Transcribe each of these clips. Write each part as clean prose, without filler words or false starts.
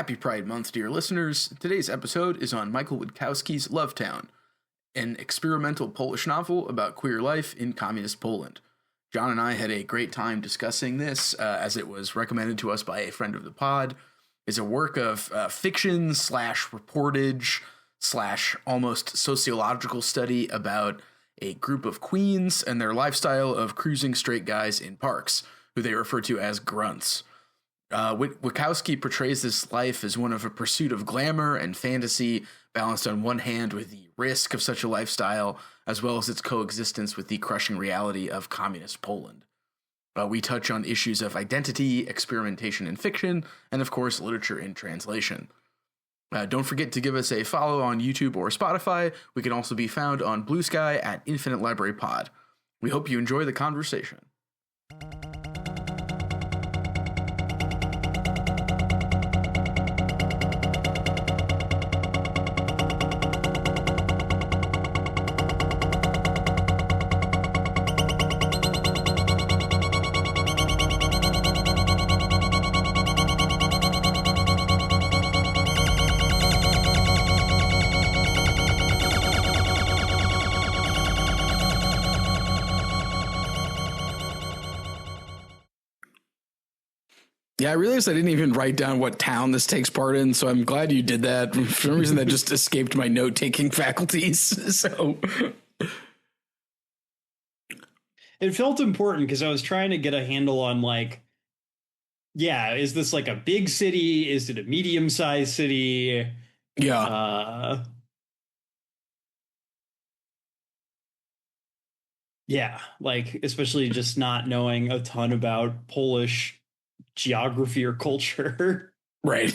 Happy Pride Month, dear listeners. Today's episode is on Michael Witkowski's Lovetown, an experimental Polish novel about queer life in communist Poland. John and I had a great time discussing this, as it was recommended to us by a friend of the pod. It's a work of fiction slash reportage slash almost sociological study about a group of queens and their lifestyle of cruising straight guys in parks, who they refer to as grunts. Witkowski portrays this life as one of a pursuit of glamour and fantasy, balanced on one hand with the risk of such a lifestyle, as well as its coexistence with the crushing reality of communist Poland. We touch on issues of identity, experimentation in fiction, and of course, literature in translation. Don't forget to give us a follow on YouTube or Spotify. We can also be found on Blue Sky at Infinite Library Pod. We hope you enjoy the conversation. Yeah, I realized I didn't even write down what town this takes part in, so I'm glad you did that. For some reason, that just escaped my note-taking faculties. So it felt important because I was trying to get a handle on, like, yeah, is this like a big city? Is it a medium-sized city? Yeah. Yeah, like, especially just not knowing a ton about Polish geography or culture. Right.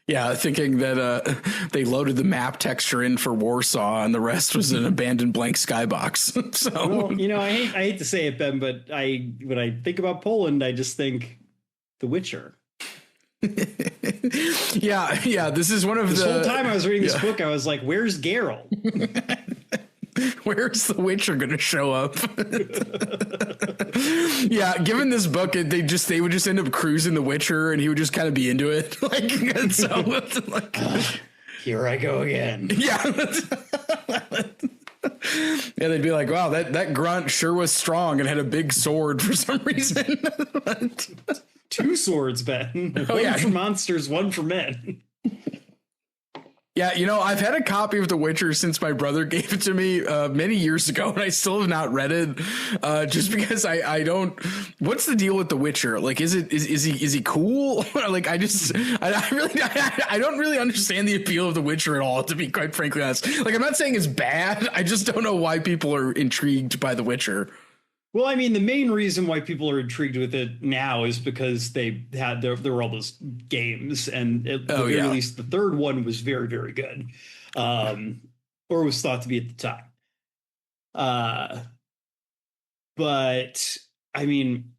Yeah, thinking that they loaded the map texture in for Warsaw and the rest was an abandoned blank skybox. So, well, you know, I hate to say it, Ben, but when I think about Poland, I just think The Witcher. Yeah. This is one of this whole time I was reading this book, I was like, "Where's Geralt? Where's the Witcher going to show up?" Yeah, given this book, they would just end up cruising the Witcher, and he would just kind of be into it. Here I go again. Yeah. Yeah, they'd be like, "Wow, that grunt sure was strong and had a big sword for some reason." Two swords, Ben. One for monsters, one for men. Yeah, you know, I've had a copy of The Witcher since my brother gave it to me many years ago, and I still have not read it. Just because I don't. What's the deal with The Witcher? Like, is he cool? Like, I don't really understand the appeal of The Witcher at all, to be quite frankly honest. Like, I'm not saying it's bad. I just don't know why people are intrigued by The Witcher. Well, I mean, the main reason why people are intrigued with it now is because there were all those games, and at least the third one was very, very good, or was thought to be at the time. But I mean,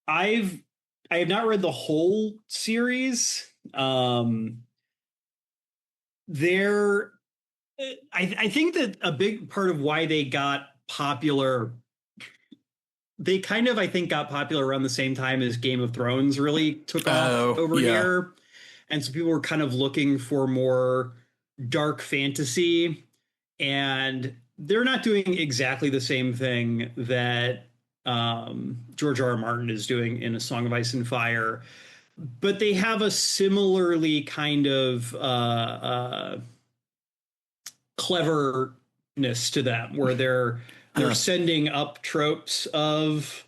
I have not read the whole series. I think that a big part of why they got popular, they kind of, I think, got popular around the same time as Game of Thrones really took off over here. And so people were kind of looking for more dark fantasy, and they're not doing exactly the same thing that George R.R. Martin is doing in A Song of Ice and Fire, but they have a similarly kind of cleverness to them, where they're sending up tropes of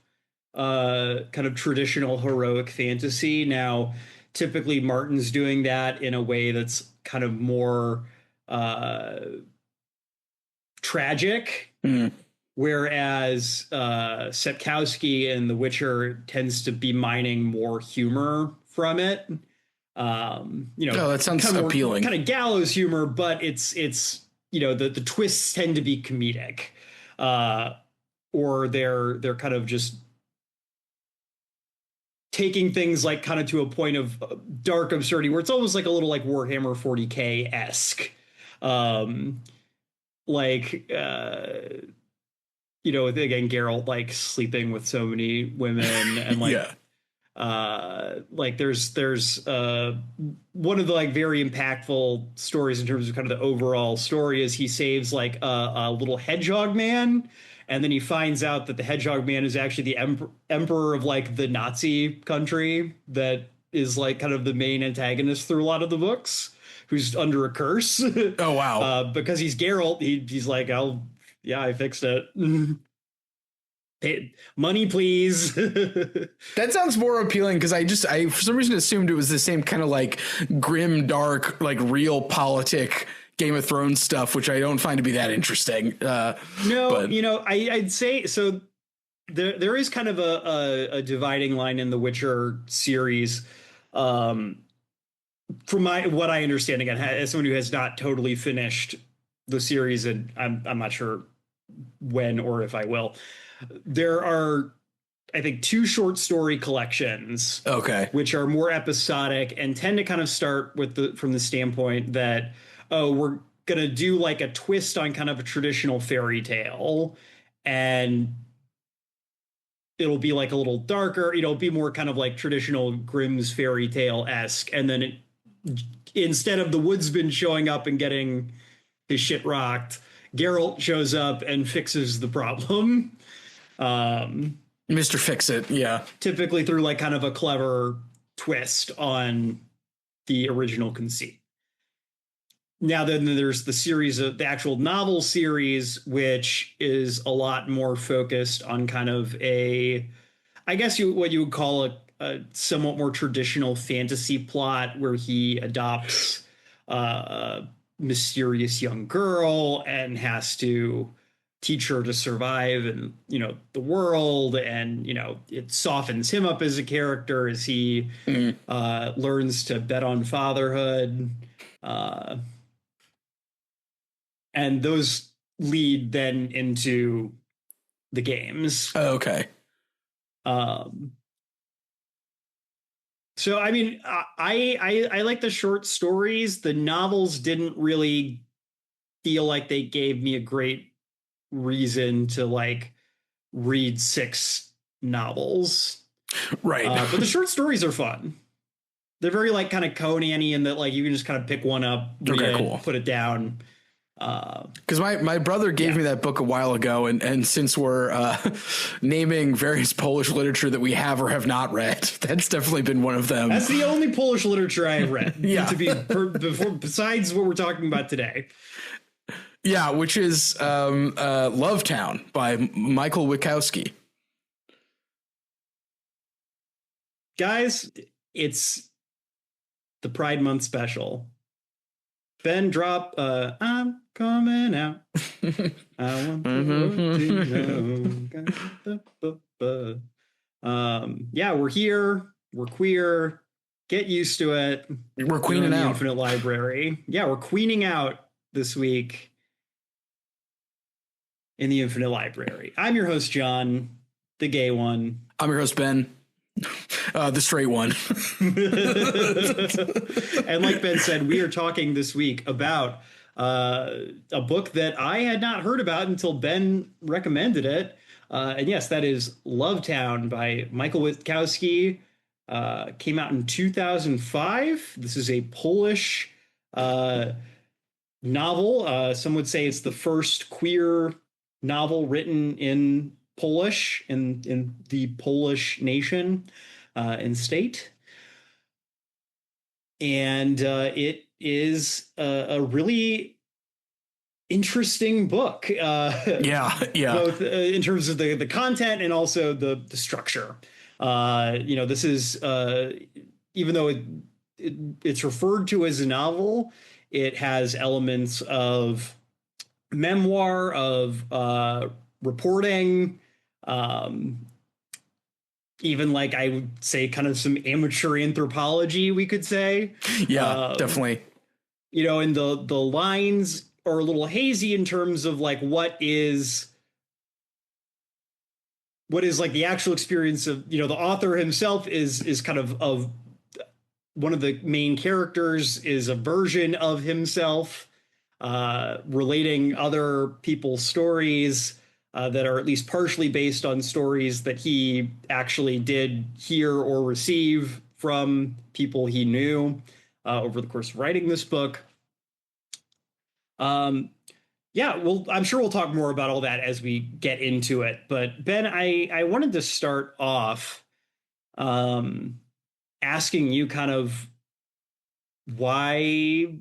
kind of traditional heroic fantasy. Now, typically Martin's doing that in a way that's kind of more tragic, whereas Witkowski in The Witcher tends to be mining more humor from it. That sounds appealing. Kind of gallows humor, but it's the twists tend to be comedic. Or they're kind of just taking things like kind of to a point of dark absurdity where it's almost like a little like Warhammer 40K-esque. Again, Geralt like sleeping with so many women and like Like there's one of the like very impactful stories in terms of kind of the overall story is he saves like a little hedgehog man, and then he finds out that the hedgehog man is actually the emperor of like the Nazi country that is like kind of the main antagonist through a lot of the books, who's under a curse. Oh wow. Because he's Geralt, he's like, I fixed it. Pay, money, please. That sounds more appealing because I for some reason assumed it was the same kind of like grim, dark, like real politic Game of Thrones stuff, which I don't find to be that interesting. No, but I'd say so. There is kind of a dividing line in the Witcher series. From what I understand, again, as someone who has not totally finished the series, and I'm not sure when or if I will. There are, I think, 2 short story collections, which are more episodic and tend to kind of start with from the standpoint that, we're gonna do like a twist on kind of a traditional fairy tale, and it'll be like a little darker, it'll be more kind of like traditional Grimm's fairy tale-esque, and then instead of the woodsman showing up and getting his shit rocked, Geralt shows up and fixes the problem. Mr. Fix-It, yeah. Typically through like kind of a clever twist on the original conceit. Now then there's the series of the actual novel series, which is a lot more focused on kind of I guess what you would call a somewhat more traditional fantasy plot, where he adopts a mysterious young girl and has to teach her to survive in, the world. And, it softens him up as a character as he learns to bet on fatherhood. And those lead then into the games. Oh, okay. So, I mean, I like the short stories. The novels didn't really feel like they gave me a great reason to like read 6 novels, right? But the short stories are fun. They're very like kind of Conan-y in that like you can just kind of pick one up, read it, put it down. Because my brother gave me that book a while ago, and since we're naming various Polish literature that we have or have not read, that's definitely been one of them. That's the only Polish literature I have read. Yeah, besides what we're talking about today. Yeah, which is Lovetown by Michael Witkowski. Guys, it's the Pride Month special. Ben, drop I'm coming out. I want the world to know. Yeah, we're here. We're queer. Get used to it. We're queening out. Infinite Library. Yeah, we're queening out this week in the Infinite Library. I'm your host, John, the gay one. I'm your host, Ben, the straight one. And like Ben said, we are talking this week about a book that I had not heard about until Ben recommended it. And yes, that is Lovetown by Michael Witkowski. Came out in 2005. This is a Polish novel. Some would say it's the first queer novel written in Polish, in the Polish nation and state. And it is a really interesting book. Yeah. Both in terms of the content and also the structure. This is, even though it's referred to as a novel, it has elements of memoir, of reporting, even like I would say kind of some amateur anthropology, we could say. Yeah, definitely. And the lines are a little hazy in terms of like what is like the actual experience of, the author himself is kind of one of the main characters is a version of himself, relating other people's stories. that are at least partially based on stories that he actually did hear or receive from people he knew over the course of writing this book. Yeah, well, I'm sure we'll talk more about all that as we get into it. But Ben, I wanted to start off asking you kind of why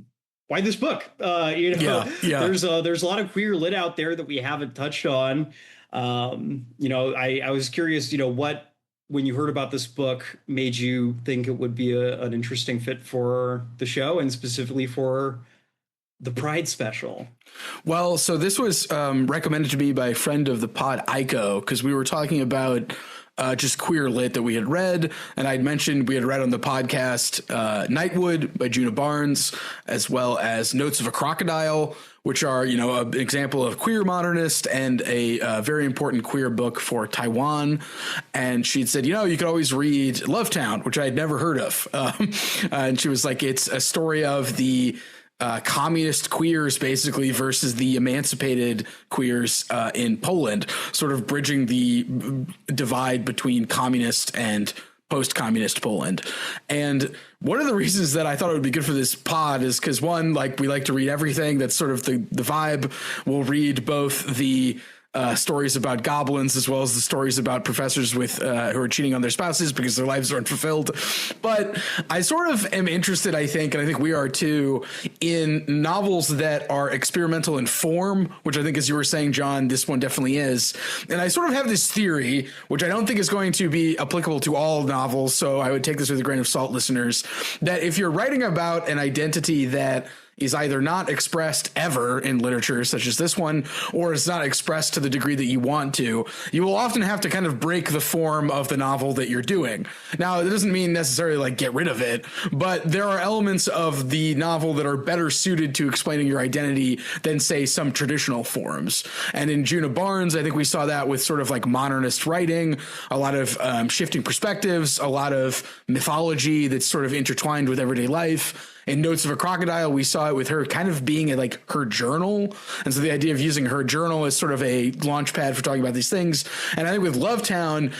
this book? There's a lot of queer lit out there that we haven't touched on. I was curious, what, when you heard about this book, made you think it would be an interesting fit for the show and specifically for the Pride special? Well, so this was recommended to me by a friend of the pod, Aiko, because we were talking about just queer lit that we had read. And I'd mentioned we had read on the podcast Nightwood by Juna Barnes, as well as Notes of a Crocodile, which are, an example of queer modernist and a very important queer book for Taiwan. And she'd said, you could always read Lovetown, which I had never heard of. And she was like, it's a story of the communist queers basically versus the emancipated queers in Poland, sort of bridging the divide between communist and post-communist Poland. And one of the reasons that I thought it would be good for this pod is because, one, like, we like to read everything. That's sort of the vibe. We'll read both the stories about goblins as well as the stories about professors with who are cheating on their spouses because their lives aren't fulfilled. But I sort of am interested, I think, and I think we are too, in novels that are experimental in form, which I think, as you were saying, John, this one definitely is. And I sort of have this theory, which I don't think is going to be applicable to all novels, so I would take this with a grain of salt, listeners, that if you're writing about an identity that is either not expressed ever in literature such as this one, or is not expressed to the degree that you want to, you will often have to kind of break the form of the novel that you're doing. Now, it doesn't mean necessarily like get rid of it, but there are elements of the novel that are better suited to explaining your identity than, say, some traditional forms. And in Juna Barnes, I think we saw that with sort of like modernist writing, a lot of shifting perspectives, a lot of mythology that's sort of intertwined with everyday life. In Notes of a Crocodile, we saw it with her kind of being like her journal. And so the idea of using her journal as sort of a launch pad for talking about these things. And I think with Lovetown,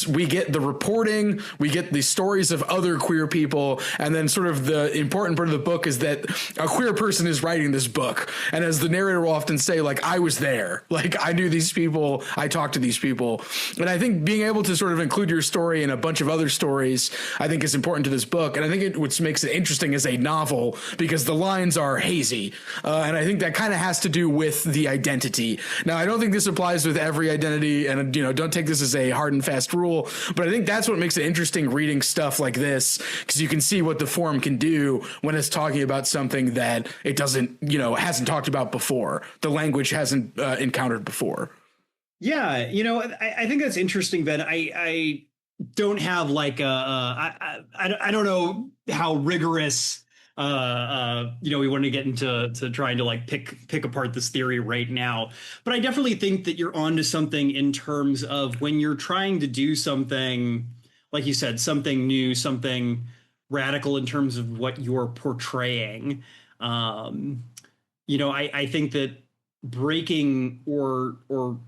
we get the reporting, we get the stories of other queer people. And then sort of the important part of the book is that a queer person is writing this book. And as the narrator will often say, like, I was there, like I knew these people, I talked to these people. And I think being able to sort of include your story in a bunch of other stories, I think is important to this book. And I think what makes it interesting as a novel, because the lines are hazy. And I think that kind of has to do with the identity. Now, I don't think this applies with every identity, and, don't take this as a hard and fast rule, but I think that's what makes it interesting reading stuff like this, because you can see what the form can do when it's talking about something that it doesn't, hasn't talked about before. The language hasn't encountered before. Yeah. I think that's interesting, Ben. I don't have like I don't know how rigorous we want to get into trying to like pick apart this theory right now. But I definitely think that you're onto something in terms of when you're trying to do something, like you said, something new, something radical in terms of what you're portraying. I think that breaking or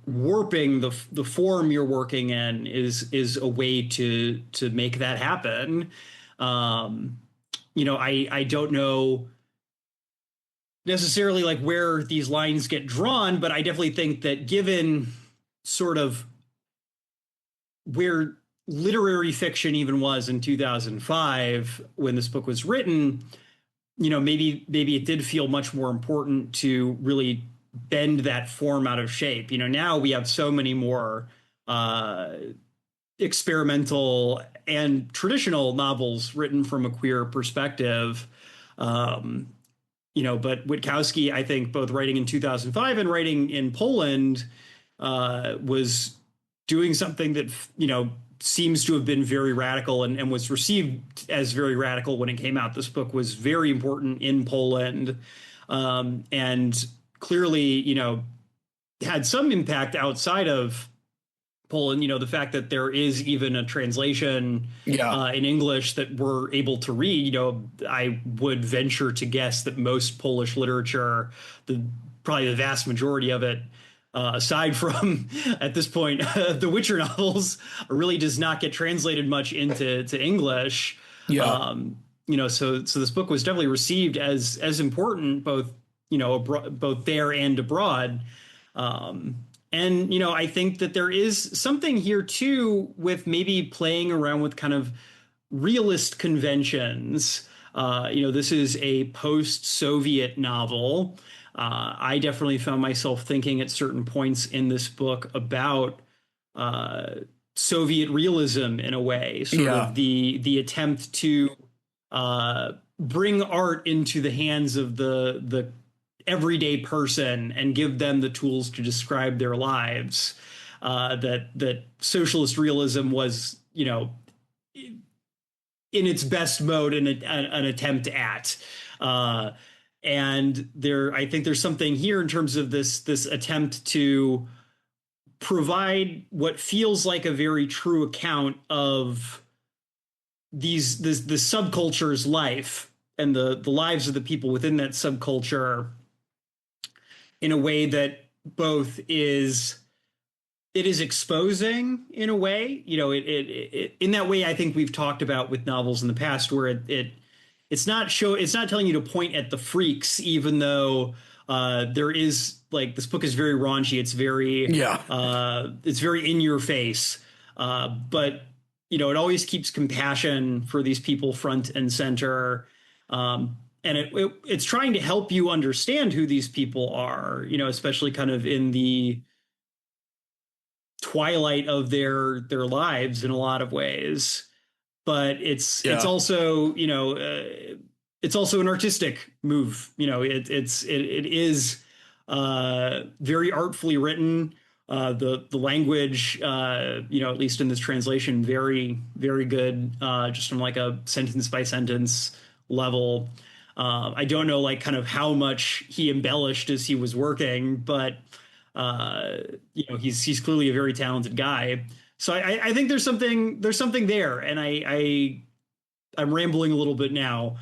warping the form you're working in is a way to make that happen. I don't know necessarily like where these lines get drawn, but I definitely think that given sort of where literary fiction even was in 2005 when this book was written, maybe it did feel much more important to really bend that form out of shape. Now we have so many more experimental and traditional novels written from a queer perspective. But Witkowski, I think, both writing in 2005 and writing in Poland, was doing something that, seems to have been very radical and was received as very radical when it came out. This book was very important in Poland, and clearly, had some impact outside of Poland. The fact that there is even a translation in English that we're able to read, I would venture to guess that most Polish literature, probably the vast majority of it, aside from at this point, the Witcher novels really does not get translated much into English. Yeah. So this book was definitely received as important, both, both there and abroad. I think that there is something here too with maybe playing around with kind of realist conventions. This is a post-Soviet novel. I definitely found myself thinking at certain points in this book about Soviet realism in a way, sort of the attempt to bring art into the hands of the everyday person and give them the tools to describe their lives. That socialist realism was, in its best mode, an attempt at. And I think there's something here in terms of this attempt to provide what feels like a very true account of the subculture's life and the lives of the people within that subculture in a way that both is exposing in a way, it in that way I think we've talked about with novels in the past where it's not telling you to point at the freaks, even though there is, like, this book is very raunchy. It's very it's very in your face. But it always keeps compassion for these people front and center. And it's trying to help you understand who these people are, especially kind of in the twilight of their lives in a lot of ways. But it's also, it's also an artistic move. It is very artfully written. The language, at least in this translation, very, very good, just from like a sentence by sentence level. I don't know, like, kind of how much he embellished as he was working, but he's clearly a very talented guy. So I think there's something there, and I'm rambling a little bit now.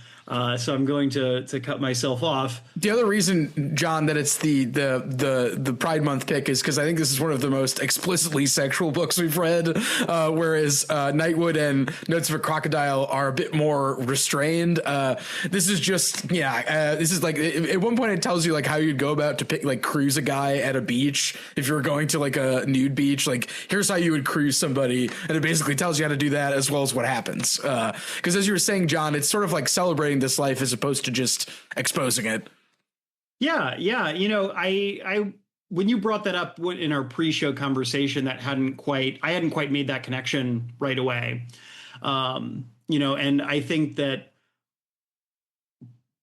So I'm going to cut myself off. The other reason, John, that it's the Pride Month pick is because I think this is one of the most explicitly sexual books we've read, whereas Nightwood and Notes of a Crocodile are a bit more restrained. This is just, this is like, at one point it tells you like how you'd go about to pick, like, cruise a guy at a beach. If you were going to like a nude beach, like, here's how you would cruise somebody. And it basically tells you how to do that as well as what happens. Because as you were saying, John, it's sort of like celebrating this life as opposed to just exposing it. Yeah. I when you brought that up in our pre-show conversation, I hadn't quite made that connection right away. And I think that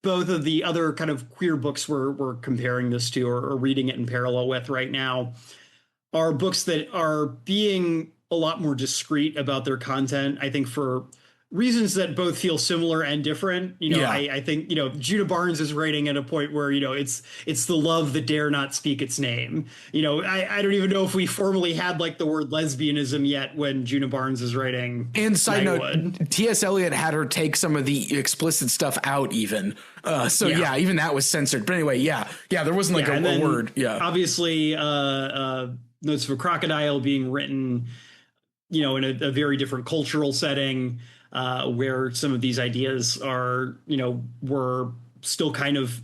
both of the other kind of queer books we're comparing this to or reading it in parallel with right now are books that are being a lot more discreet about their content, I think, for reasons that both feel similar and different. I think, Judah Barnes is writing at a point where, it's the love that dare not speak its name. I don't even know if we formally had like the word lesbianism yet when Judah Barnes is writing. And side note, T.S. Eliot had her take some of the explicit stuff out even. Even that was censored. But anyway, there wasn't like a word. Yeah. Obviously, Notes of a Crocodile being written, in a very different cultural setting. Where some of these ideas are, were still kind of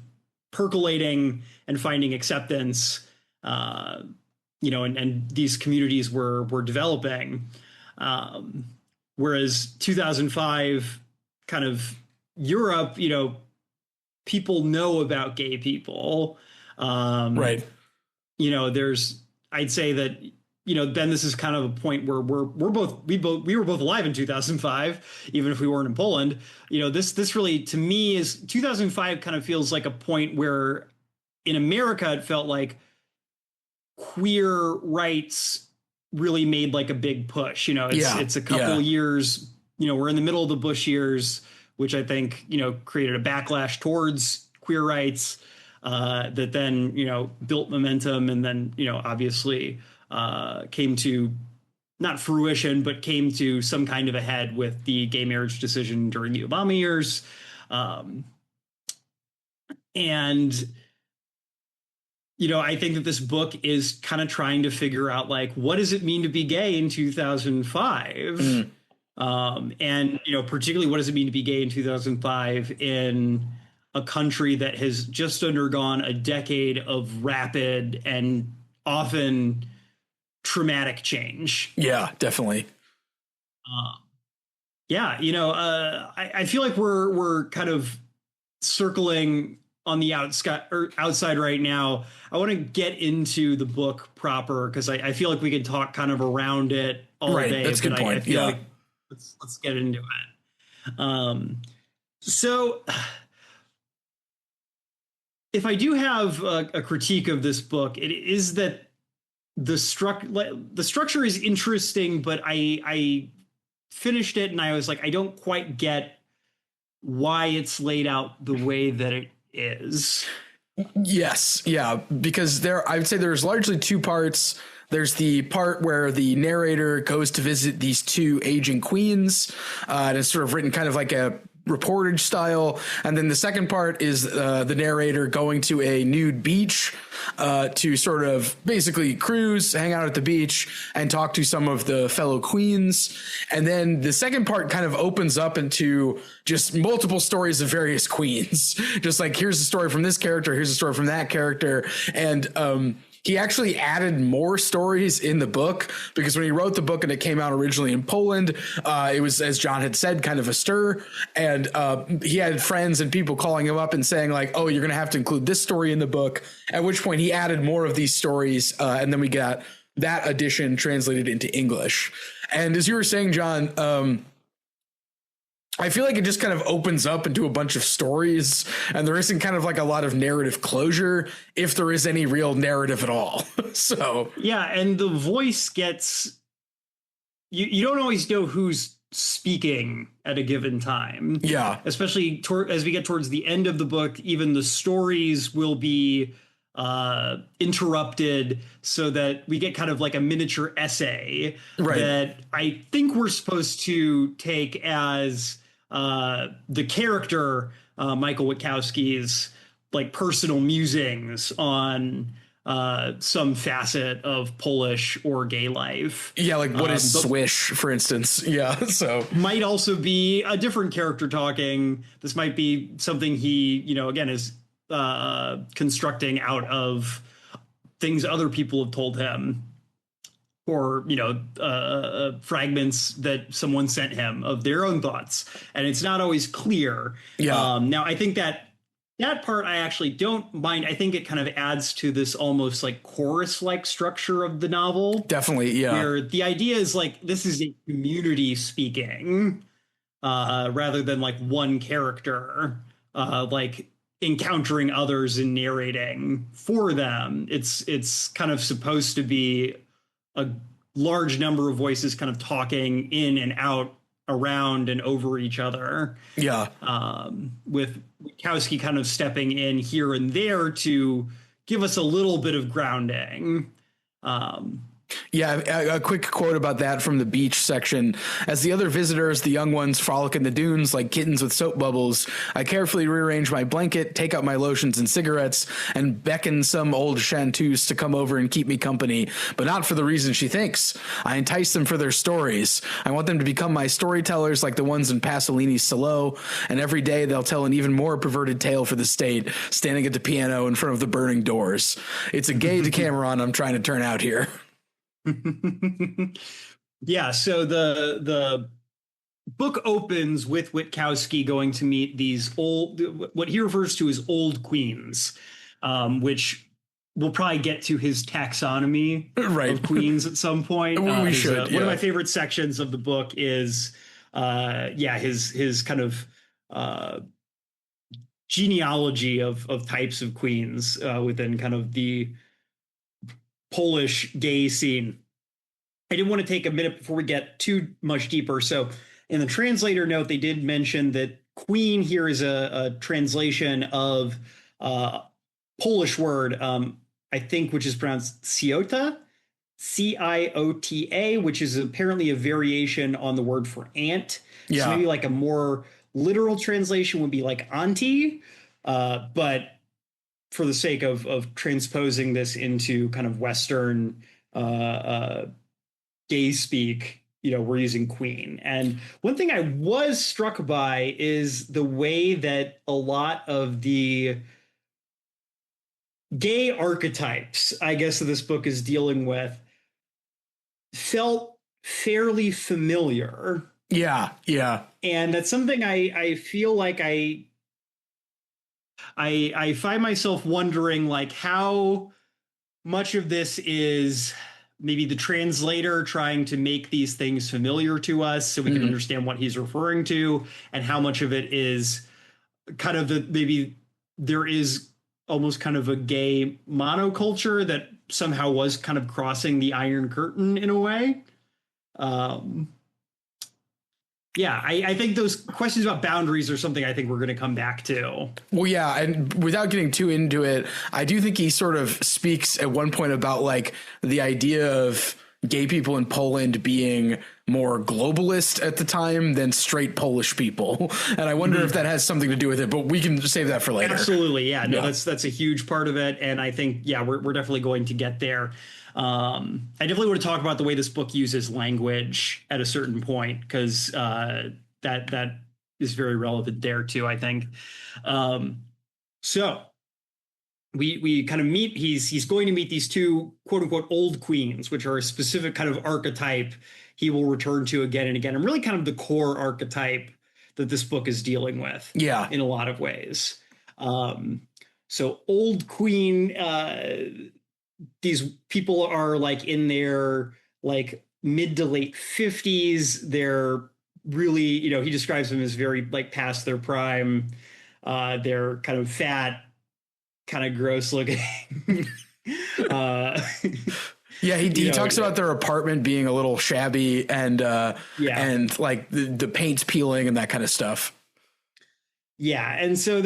percolating and finding acceptance, and these communities were developing. Whereas 2005 kind of Europe, people know about gay people. Right. I'd say that, Ben, this is kind of a point where we were both alive in 2005, even if we weren't in Poland. This really, to me, is 2005 kind of feels like a point where in America, it felt like queer rights really made like a big push. It's a couple years, we're in the middle of the Bush years, which I think, created a backlash towards queer rights that then, built momentum and then, obviously came to not fruition, but came to some kind of a head with the gay marriage decision during the Obama years. And I think that this book is kind of trying to figure out, like, what does it mean to be gay in 2005? And, particularly what does it mean to be gay in 2005 in a country that has just undergone a decade of rapid and often traumatic change. Yeah, definitely. I feel like we're kind of circling on the outside right now. I want to get into the book proper because I feel like we could talk kind of around it all day. That's a good point. I feel like let's get into it. So if I do have a critique of this book, it is that the structure is interesting, but I finished it and I was like, I don't quite get why it's laid out the way that it is. Yes. Yeah. Because I would say there's largely two parts. There's the part where the narrator goes to visit these two aging queens, and it's sort of written kind of like a reportage style. And then the second part is the narrator going to a nude beach to sort of basically cruise, hang out at the beach, and talk to some of the fellow queens. And then the second part kind of opens up into just multiple stories of various queens. Just like, here's a story from this character, here's a story from that character. And he actually added more stories in the book because when he wrote the book and it came out originally in Poland, it was, as John had said, kind of a stir. And he had friends and people calling him up and saying like, oh, you're going to have to include this story in the book, at which point he added more of these stories. And then we got that edition translated into English. And as you were saying, John, I feel like it just kind of opens up into a bunch of stories and there isn't kind of like a lot of narrative closure, if there is any real narrative at all. So, yeah. And the voice gets, you don't always know who's speaking at a given time. Yeah. Especially as we get towards the end of the book, even the stories will be interrupted so that we get kind of like a miniature essay that I think we're supposed to take as the character Michael Witkowski's like personal musings on some facet of Polish or gay life. Yeah, like what is Swish, for instance. Yeah, so might also be a different character talking. This might be something he, again, is constructing out of things other people have told him, or fragments that someone sent him of their own thoughts, and it's not always clear. Now I think that part I actually don't mind. I think it kind of adds to this almost like chorus like structure of the novel. Definitely. Yeah, where the idea is like this is a community speaking rather than like one character like encountering others and narrating for them. It's kind of supposed to be a large number of voices kind of talking in and out, around and over each other. Yeah. With Witkowski kind of stepping in here and there to give us a little bit of grounding. Yeah, a quick quote about that from the beach section. As the other visitors, the young ones, frolic in the dunes like kittens with soap bubbles, I carefully rearrange my blanket, take out my lotions and cigarettes, and beckon some old chanteuse to come over and keep me company, but not for the reason she thinks. I entice them for their stories. I want them to become my storytellers like the ones in Pasolini's Salo, and every day they'll tell an even more perverted tale for the state, standing at the piano in front of the burning doors. It's a gay Decameron I'm trying to turn out here. Yeah, so the book opens with Witkowski going to meet these what he refers to as old queens, which we'll probably get to his taxonomy of queens at some point. We should. One of my favorite sections of the book is his kind of genealogy of types of queens within kind of the Polish gay scene. I didn't want to take a minute before we get too much deeper. So in the translator note, they did mention that queen here is a translation of Polish word, I think, which is pronounced ciota, Ciota, which is apparently a variation on the word for aunt. Yeah. So maybe like a more literal translation would be like auntie, but for the sake of transposing this into kind of Western gay speak, we're using queen. And one thing I was struck by is the way that a lot of the gay archetypes, I guess, that this book is dealing with felt fairly familiar. Yeah. And that's something I feel like I find myself wondering, like, how much of this is maybe the translator trying to make these things familiar to us so we can understand what he's referring to, and how much of it is kind of maybe there is almost kind of a gay monoculture that somehow was kind of crossing the Iron Curtain in a way. I think those questions about boundaries are something I think we're going to come back to. Well, yeah, and without getting too into it, I do think he sort of speaks at one point about like the idea of gay people in Poland being more globalist at the time than straight Polish people. And I wonder if that has something to do with it, but we can save that for later. Absolutely. Yeah, no, that's a huge part of it. And I think, we're definitely going to get there. I definitely want to talk about the way this book uses language at a certain point, because that is very relevant there too, I think. So we kind of meet, he's going to meet these two quote unquote old queens, which are a specific kind of archetype he will return to again and again, and really kind of the core archetype that this book is dealing with. Yeah, in a lot of ways. So old queen, these people are like in their like mid to late 50s. They're really, he describes them as very like past their prime. They're kind of fat, kind of gross looking. He talks about their apartment being a little shabby and like the paint's peeling and that kind of stuff. Yeah. And so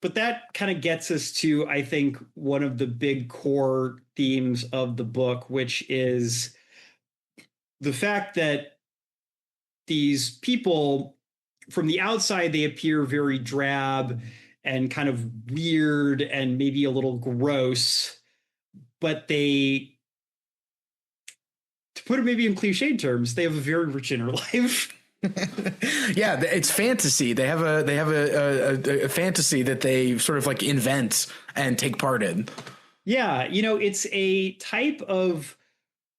but that kind of gets us to, I think, one of the big core themes of the book, which is the fact that these people, from the outside, they appear very drab and kind of weird and maybe a little gross, but to put it maybe in cliche terms, they have a very rich inner life. Yeah, it's fantasy. They have a fantasy that they sort of like invent and take part in. Yeah, it's a type of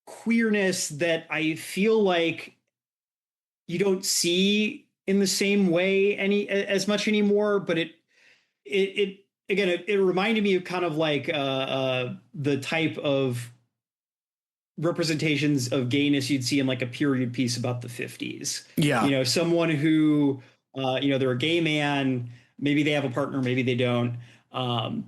queerness that I feel like you don't see in the same way as much anymore. But it again, it reminded me of kind of like the type of representations of gayness you'd see in like a period piece about the 50s. Yeah. Someone who, they're a gay man, maybe they have a partner, maybe they don't.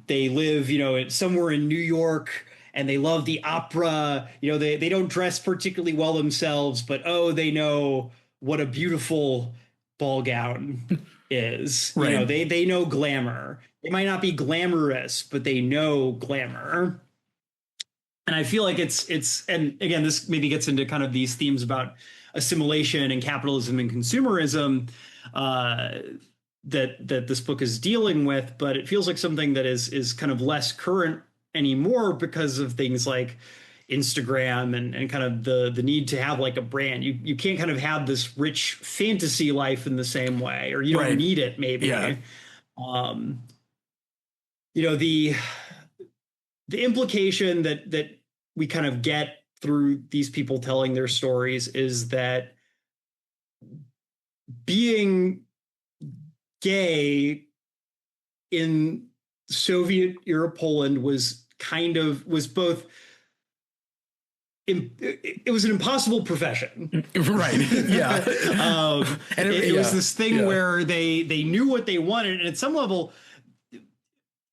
They live, somewhere in New York, and they love the opera. They don't dress particularly well themselves, but they know what a beautiful ball gown is. Right. They know glamour. They might not be glamorous, but they know glamour. And I feel like it's, and again, this maybe gets into kind of these themes about assimilation and capitalism and consumerism that this book is dealing with, but it feels like something that is kind of less current anymore because of things like Instagram and kind of the need to have like a brand. You can't kind of have this rich fantasy life in the same way, or you don't need it maybe. Yeah. The implication that we kind of get through these people telling their stories is that being gay in Soviet era Poland was both it was an impossible profession. Right. Yeah. And it was this thing where they knew what they wanted, and at some level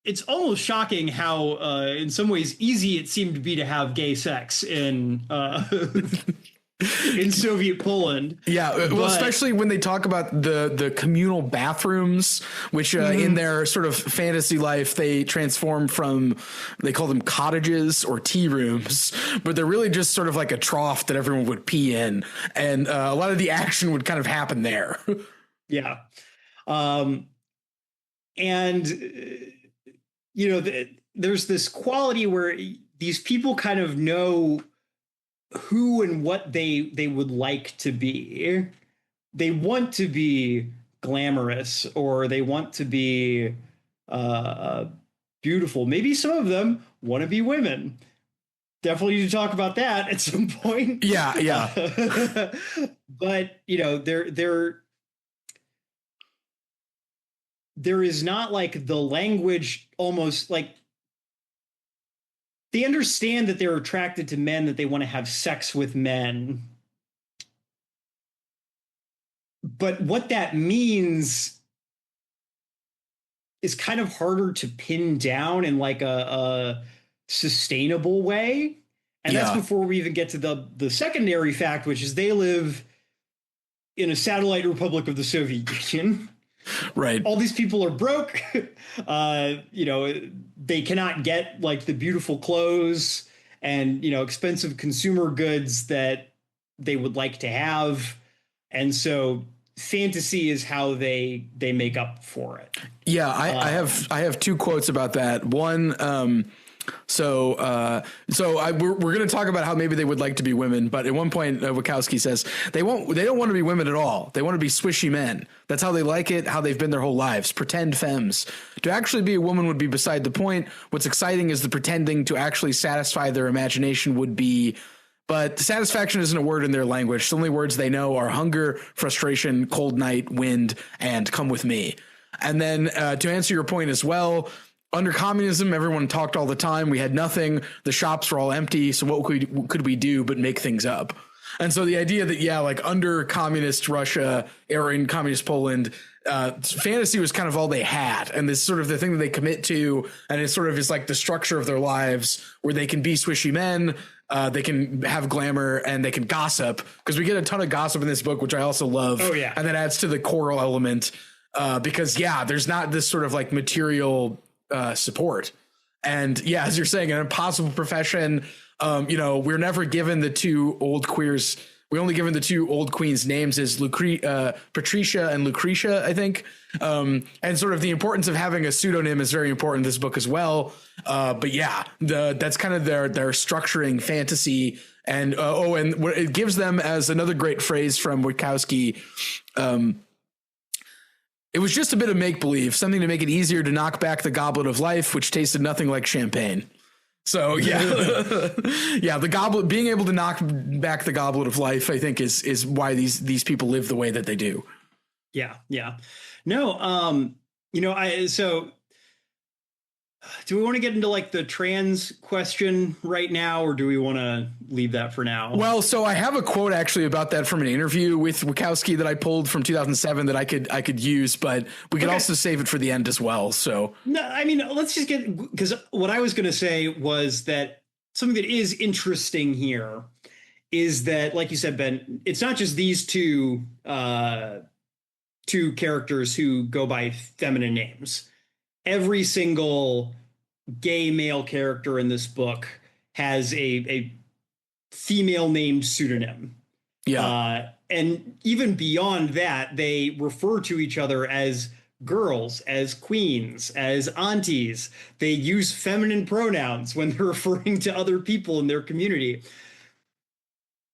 it's almost shocking how, in some ways, easy it seemed to be to have gay sex in Soviet Poland. Yeah, well, especially when they talk about the communal bathrooms, which in their sort of fantasy life, they transform from, they call them cottages or tea rooms, but they're really just sort of like a trough that everyone would pee in. And a lot of the action would kind of happen there. Yeah. And there's this quality where these people kind of know who and what they would like to be. They want to be glamorous, or they want to be beautiful. Maybe some of them want to be women. Definitely need to talk about that at some point. Yeah. But there is not like the language, almost like they understand that they're attracted to men, that they want to have sex with men. But what that means is kind of harder to pin down in like a sustainable way. And that's before we even get to the secondary fact, which is they live in a satellite republic of the Soviet Union. Right. All these people are broke. They cannot get like the beautiful clothes and, expensive consumer goods that they would like to have. And so fantasy is how they make up for it. Yeah. I have two quotes about that. One, we're going to talk about how maybe they would like to be women, but at one point, Witkowski says they don't want to be women at all. They want to be swishy men. That's how they like it, how they've been their whole lives. Pretend femmes. To actually be a woman would be beside the point. What's exciting is the pretending to actually satisfy their imagination would be. But satisfaction isn't a word in their language. The only words they know are hunger, frustration, cold night, wind, and come with me. And then to answer your point as well, under communism, everyone talked all the time. We had nothing. The shops were all empty. So what could we do but make things up? And so the idea that, like under communist Russia or in communist Poland, fantasy was kind of all they had. And this sort of the thing that they commit to. And it sort of is like the structure of their lives where they can be swishy men. They can have glamour and they can gossip, because we get a ton of gossip in this book, which I also love. Oh, yeah. And that adds to the choral element because, there's not this sort of like material support. And as you're saying, an impossible profession. We're never given the two old queers. We're only given the two old queens' names as Patricia and Lucretia, I think. And sort of the importance of having a pseudonym is very important in this book as well. That's kind of their structuring fantasy. And what it gives them, as another great phrase from Witkowski, it was just a bit of make-believe, something to make it easier to knock back the goblet of life, which tasted nothing like champagne. So the goblet, being able to knock back the goblet of life, I think is why these people live the way that they do. Yeah. No, do we want to get into like the trans question right now, or do we want to leave that for now? Well, so I have a quote actually about that from an interview with Witkowski that I pulled from 2007 that I could use, but we could also save it for the end as well. So no, I mean, let's just because what I was going to say was that something that is interesting here is that, like you said, Ben, it's not just these two characters who go by feminine names. Every single gay male character in this book has a female named pseudonym. Yeah. And even beyond that, they refer to each other as girls, as queens, as aunties. They use feminine pronouns when they're referring to other people in their community.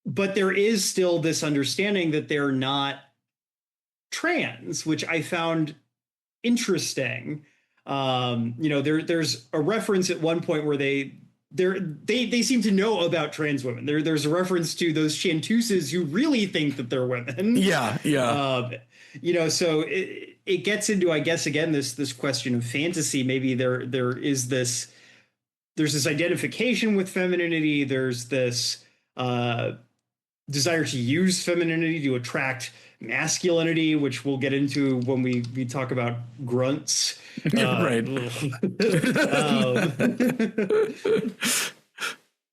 But there is still this understanding that they're not trans, which I found interesting. There's a reference at one point where they seem to know about trans women. There's a reference to those chanteuses who really think that they're women. Yeah. So it gets into, I guess, again, this question of fantasy. Maybe there's this identification with femininity. There's this desire to use femininity to attract masculinity, which we'll get into when we talk about grunts. Right.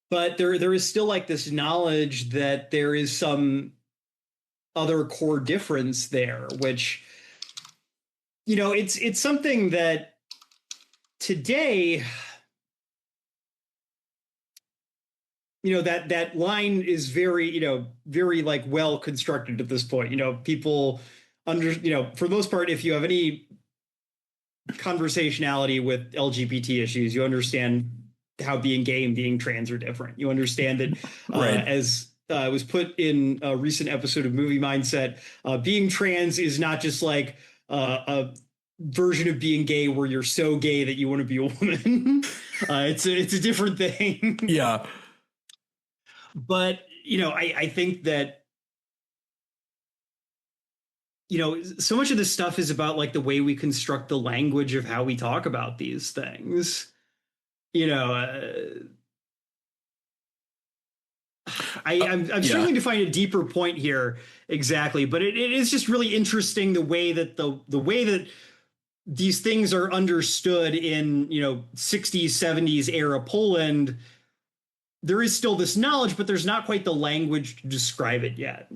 But there is still like this knowledge that there is some other core difference there, which, it's something that today, that line is very, very like well constructed at this point. People for the most part, if you have any conversationality with LGBT issues. You understand how being gay and being trans are different. You understand that as was put in a recent episode of Movie Mindset, being trans is not just like a version of being gay where you're so gay that you want to be a woman. It's a different thing. Yeah. But, I think that, so much of this stuff is about like the way we construct the language of how we talk about these things. I'm struggling to find a deeper point here exactly, but it is just really interesting the way that the way that these things are understood in 60s, 70s era Poland. There is still this knowledge, but there's not quite the language to describe it yet.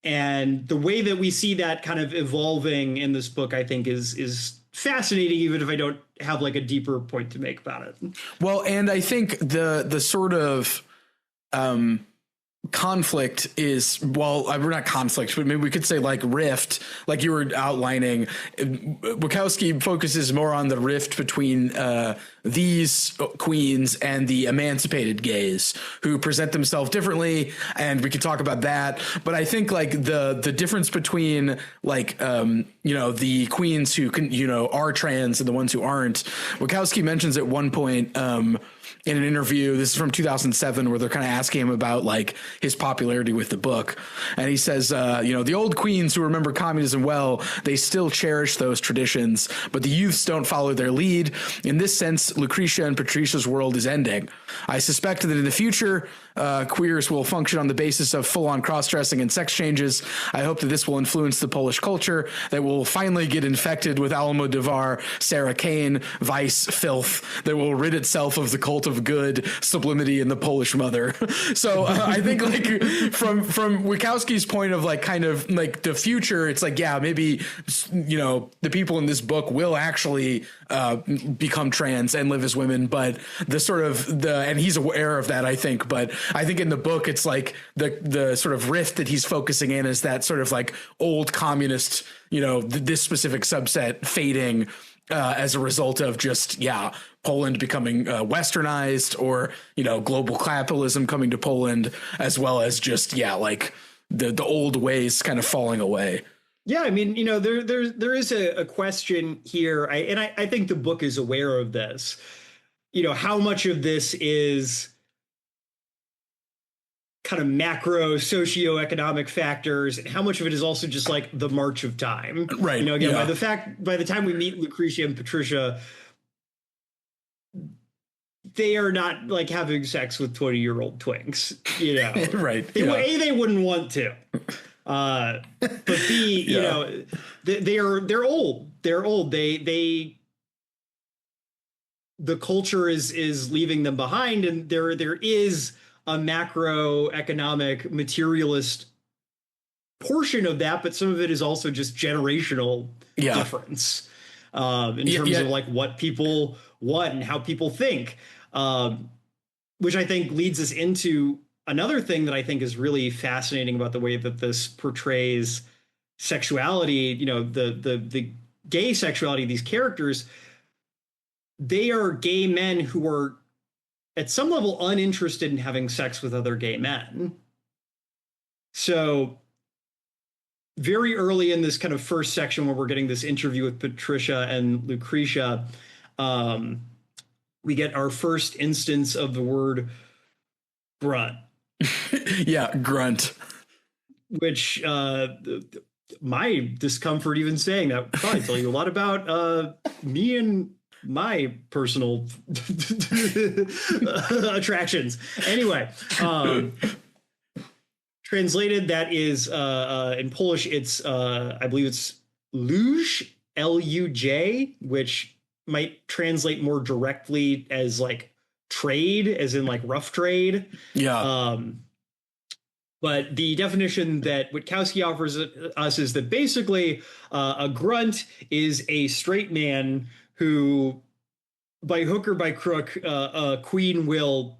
And the way that we see that kind of evolving in this book, I think, is fascinating, even if I don't have like a deeper point to make about it. Well, and I think the sort of conflict is, well, we're not conflict, but maybe we could say like rift, like you were outlining. Witkowski focuses more on the rift between these queens and the emancipated gays who present themselves differently, and we could talk about that. But I think like the difference between like the queens who can are trans and the ones who aren't. Witkowski mentions at one point in an interview, this is from 2007, where they're kind of asking him about like his popularity with the book. And he says, the old queens who remember communism well, they still cherish those traditions, but the youths don't follow their lead. In this sense, Lucretia and Patricia's world is ending. I suspect that in the future, queers will function on the basis of full-on cross-dressing and sex changes. I hope that this will influence the Polish culture, that will finally get infected with Almodovar, Sarah Kane, vice, filth, that will rid itself of the cult of good, sublimity, and the Polish mother. So I think like from Witkowski's point of like kind of like the future, it's like, yeah, maybe, the people in this book will actually become trans and live as women, but the sort of and he's aware of that, I think, but I think in the book, it's like the sort of rift that he's focusing in is that sort of like old communist, this specific subset fading as a result of just, Poland becoming westernized, or, global capitalism coming to Poland, as well as just, like the old ways kind of falling away. Yeah, I mean, there is a question here, I think the book is aware of this. How much of this is kind of macro socioeconomic factors, and how much of it is also just like the march of time. Right. Again, by the time we meet Lucretia and Patricia, they are not like having sex with 20-year-old twinks, Right. They wouldn't want to. But B, they're old. They're old. The culture is leaving them behind, and there is a macroeconomic materialist portion of that, but some of it is also just generational difference in terms of like what people want and how people think, which I think leads us into another thing that I think is really fascinating about the way that this portrays sexuality. The gay sexuality of these characters. They are gay men who are at some level uninterested in having sex with other gay men. So very early in this kind of first section where we're getting this interview with Patricia and Lucretia, we get our first instance of the word grunt. Grunt. Which my discomfort even saying that would probably tell you a lot about me and my personal attractions. Anyway, translated, that is in Polish, it's I believe it's luj, L-U-J, which might translate more directly as like trade, as in like rough trade. But the definition that Witkowski offers us is that basically a grunt is a straight man who, by hook or by crook, a queen will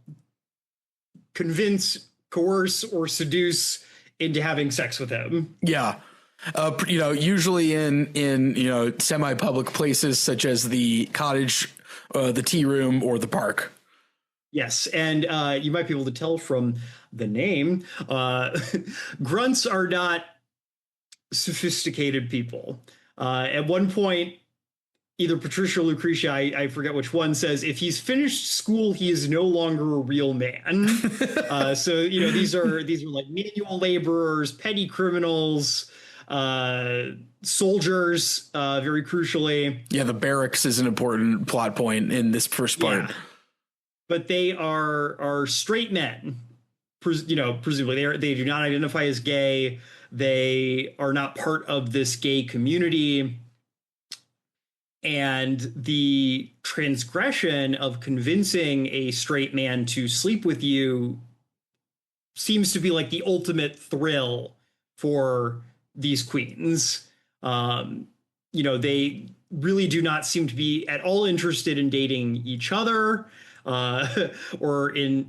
convince, coerce, or seduce into having sex with him. Yeah. Usually in semi-public places such as the cottage, the tea room, or the park. Yes, and you might be able to tell from the name, grunts are not sophisticated people. At one point, either Patricia or Lucretia, I forget which one, says if he's finished school, he is no longer a real man. So these are like manual laborers, petty criminals, soldiers, very crucially. Yeah, the barracks is an important plot point in this first part. Yeah. But they are straight men, presumably they do not identify as gay. They are not part of this gay community. And the transgression of convincing a straight man to sleep with you seems to be like the ultimate thrill for these queens. They really do not seem to be at all interested in dating each other, or in,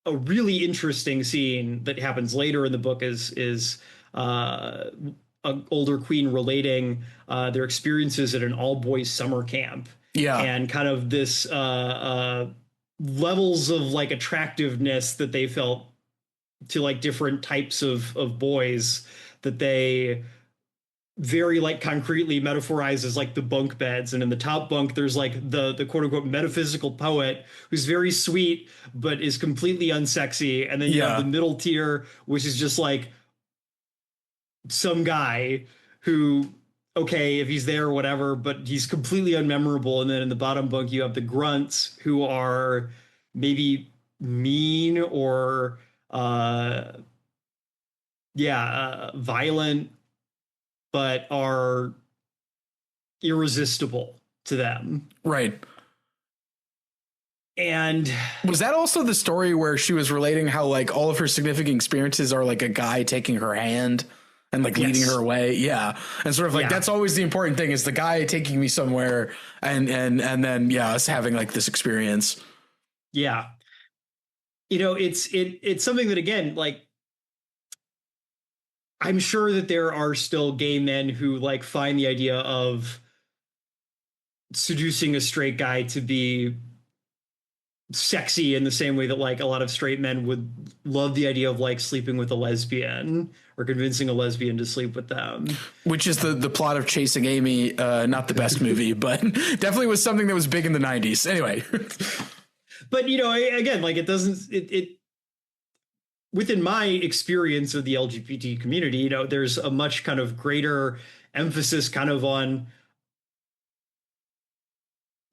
a really interesting scene that happens later in the book is an older queen relating their experiences at an all-boys summer camp. Yeah. And kind of this levels of like attractiveness that they felt to like different types of boys that they very like concretely metaphorize as like the bunk beds. And in the top bunk, there's like the quote unquote metaphysical poet who's very sweet, but is completely unsexy. And then you have the middle tier, which is just like some guy who, okay, if he's there or whatever, but he's completely unmemorable. And then in the bottom bunk, you have the grunts who are maybe mean or, violent, but are irresistible to them. Right. And was that also the story where she was relating how like all of her significant experiences are like a guy taking her hand and like leading her away? Yeah. And sort of like, that's always the important thing, is the guy taking me somewhere and then, us having like this experience. Yeah. It's something that, again, like, I'm sure that there are still gay men who like find the idea of seducing a straight guy to be sexy in the same way that like a lot of straight men would love the idea of like sleeping with a lesbian or convincing a lesbian to sleep with them. Which is the plot of Chasing Amy, not the best movie, but definitely was something that was big in the 90s. Anyway. But, again, like it within my experience of the LGBT community, there's a much kind of greater emphasis kind of on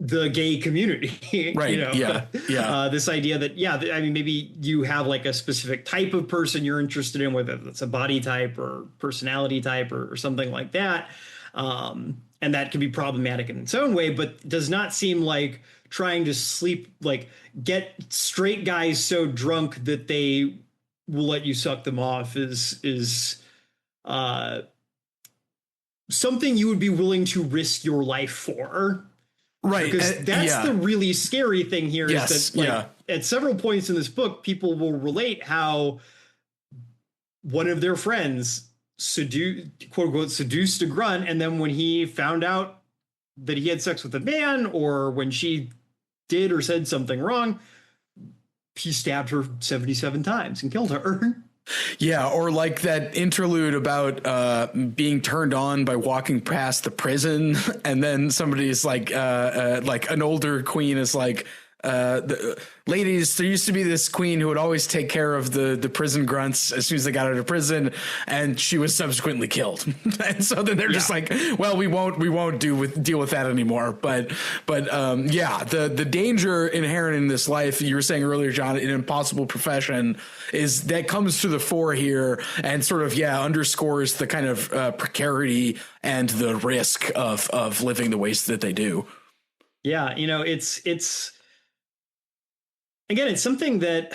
the gay community, right? Yeah. This idea that, I mean, maybe you have like a specific type of person you're interested in, whether it's a body type or personality type or something like that. And that can be problematic in its own way, but does not seem like trying to get straight guys so drunk that they will let you suck them off is something you would be willing to risk your life for. Right. Because that's the really scary thing here. Yes, is that at several points in this book, people will relate how one of their friends quote unquote seduced a grunt, and then when he found out that he had sex with a man, or when she did or said something wrong, he stabbed her 77 times and killed her. Yeah, or like that interlude about being turned on by walking past the prison, and then somebody's like an older queen is like, ladies, there used to be this queen who would always take care of the prison grunts as soon as they got out of prison, and she was subsequently killed. And so then they're just like, well, we won't deal with that anymore. But the danger inherent in this life, you were saying earlier, John, an impossible profession, is that comes to the fore here and sort of underscores the kind of precarity and the risk of living the ways that they do. Yeah, it's again, it's something that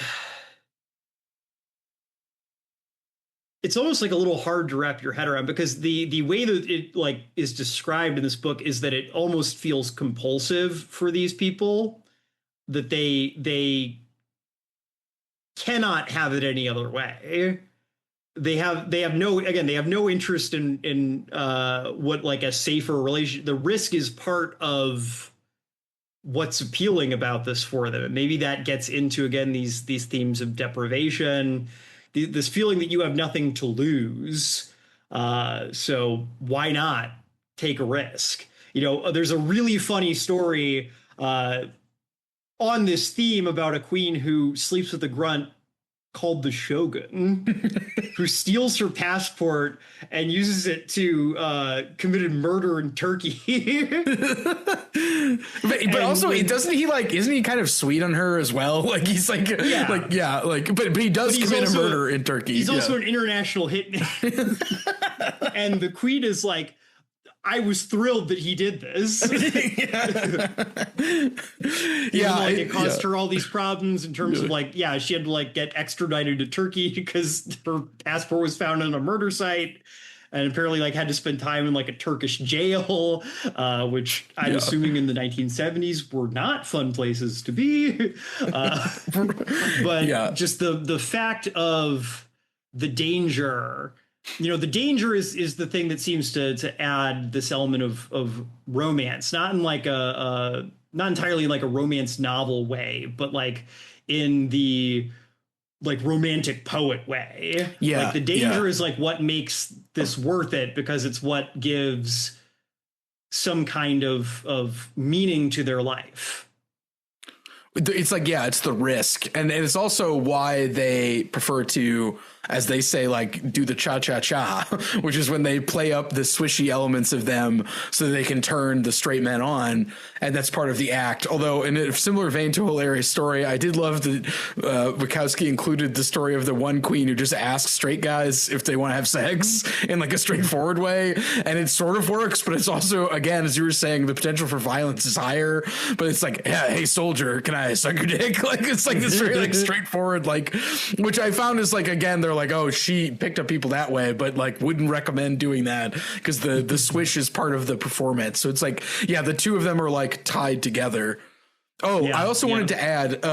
it's almost like a little hard to wrap your head around, because the way that it like is described in this book is that it almost feels compulsive for these people, that they cannot have it any other way. they have no interest in what like a safer relation. The risk is part of what's appealing about this for them. And maybe that gets into again these themes of deprivation, this feeling that you have nothing to lose. So why not take a risk? You know, there's a really funny story on this theme about a queen who sleeps with a grunt called the Shogun, who steals her passport and uses it to commit murder in Turkey. but also, isn't he kind of sweet on her as well? Like he's like, but he does commit a murder in Turkey. He's also an international hitman. And the queen is like, I was thrilled that he did this. It caused her all these problems in terms of like, she had to like get extradited to Turkey because her passport was found on a murder site, and apparently like had to spend time in like a Turkish jail, which I'm assuming in the 1970s were not fun places to be. But just the fact of the danger. You know, the danger is the thing that seems to add this element of romance, not in like not entirely like a romance novel way, but like in the like romantic poet way. Yeah. Like the danger is like what makes this worth it, because it's what gives some kind of meaning to their life. It's like, it's the risk. And it's also why they prefer to, as they say, like do the cha-cha-cha, which is when they play up the swishy elements of them so they can turn the straight men on. And that's part of the act. Although in a similar vein to a hilarious story, I did love that Witkowski included the story of the one queen who just asks straight guys if they want to have sex in like a straightforward way. And it sort of works, but it's also, again, as you were saying, the potential for violence is higher. But it's like, hey, soldier, can I suck your dick? Like, it's like this very like straightforward, like, which I found is like, again, they're like, oh, she picked up people that way, but like wouldn't recommend doing that because the swish is part of the performance. So it's like, the two of them are like tied together. I also wanted to add,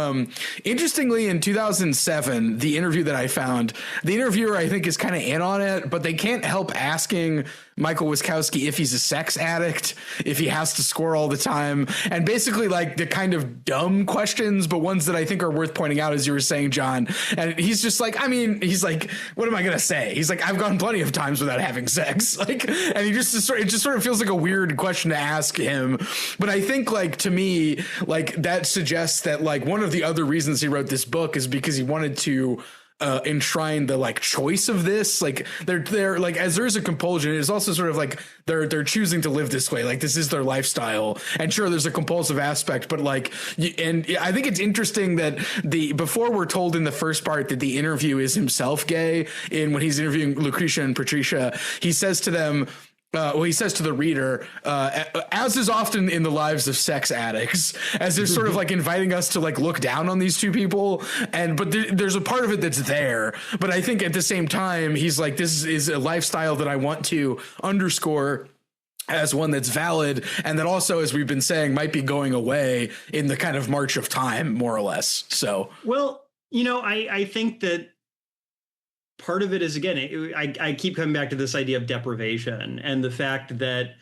interestingly, in 2007, the interview that I found, the interviewer, I think, is kind of in on it, but they can't help asking Michael Witkowski if he's a sex addict, if he has to score all the time, and basically like the kind of dumb questions, but ones that I think are worth pointing out, as you were saying, John. And he's just like, he's like, what am I going to say? He's like, I've gone plenty of it without having sex. Like, and it just sort of feels like a weird question to ask him. But I think like, to me, like that suggests that like one of the other reasons he wrote this book is because he wanted to enshrine the like choice of this. Like they're like, as there's a compulsion, it's also sort of like they're choosing to live this way. Like this is their lifestyle. And sure, there's a compulsive aspect, but like, and I think it's interesting that before we're told in the first part that the interview is himself gay, when he's interviewing Lucretia and Patricia, he says to them, he says to the reader, as is often in the lives of sex addicts, as they're sort of like inviting us to like look down on these two people. But there's a part of it that's there. But I think at the same time, he's like, this is a lifestyle that I want to underscore as one that's valid, and that also, as we've been saying, might be going away in the kind of march of time, more or less. So, well, I think that part of it is, again, I keep coming back to this idea of deprivation and the fact that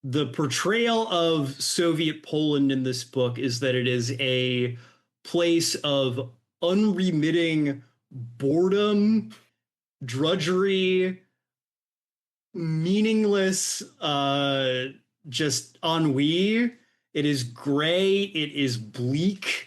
the portrayal of Soviet Poland in this book is that it is a place of unremitting boredom, drudgery, meaningless, just ennui. It is gray. It is bleak.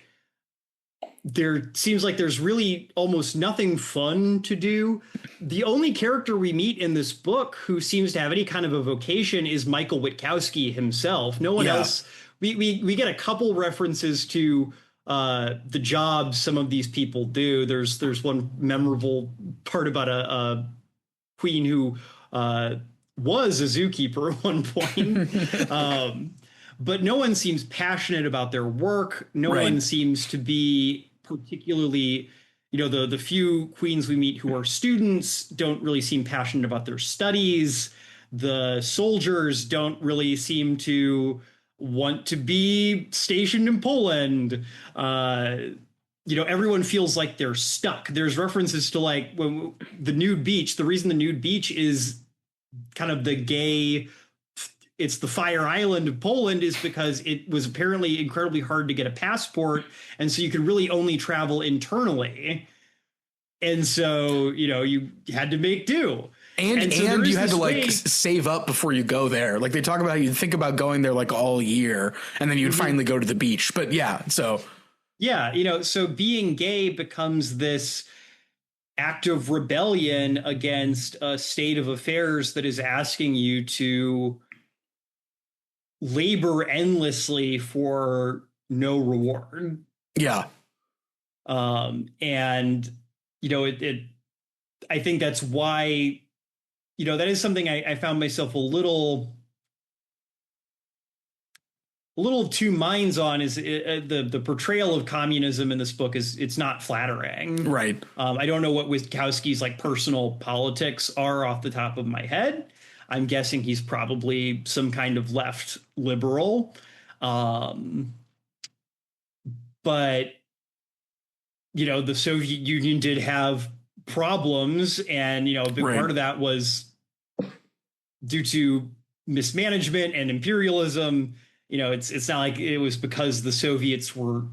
There seems like there's really almost nothing fun to do. The only character we meet in this book who seems to have any kind of a vocation is Michael Witkowski himself. No one else. We get a couple references to the jobs some of these people do. There's one memorable part about a queen who was a zookeeper at one point. But no one seems passionate about their work. No one seems to be particularly, the few queens we meet who are students don't really seem passionate about their studies. The soldiers don't really seem to want to be stationed in Poland. everyone feels like they're stuck. There's references to like when the nude beach. The reason the nude beach is kind of the gay, it's the Fire Island of Poland, is because it was apparently incredibly hard to get a passport. And so you could really only travel internally. And so, you had to make do. And so you had to like save up before you go there. Like they talk about how you think about going there like all year and then you'd finally go to the beach. But yeah, so. Yeah, so being gay becomes this act of rebellion against a state of affairs that is asking you to labor endlessly for no reward. Yeah. And I think that's why, that is something I found myself a little two minds on, is the portrayal of communism in this book it's not flattering. Right. I don't know what Witkowski's like personal politics are off the top of my head. I'm guessing he's probably some kind of left liberal. But, the Soviet Union did have problems, and, a big part of that was due to mismanagement and imperialism. It's not like it was because the Soviets were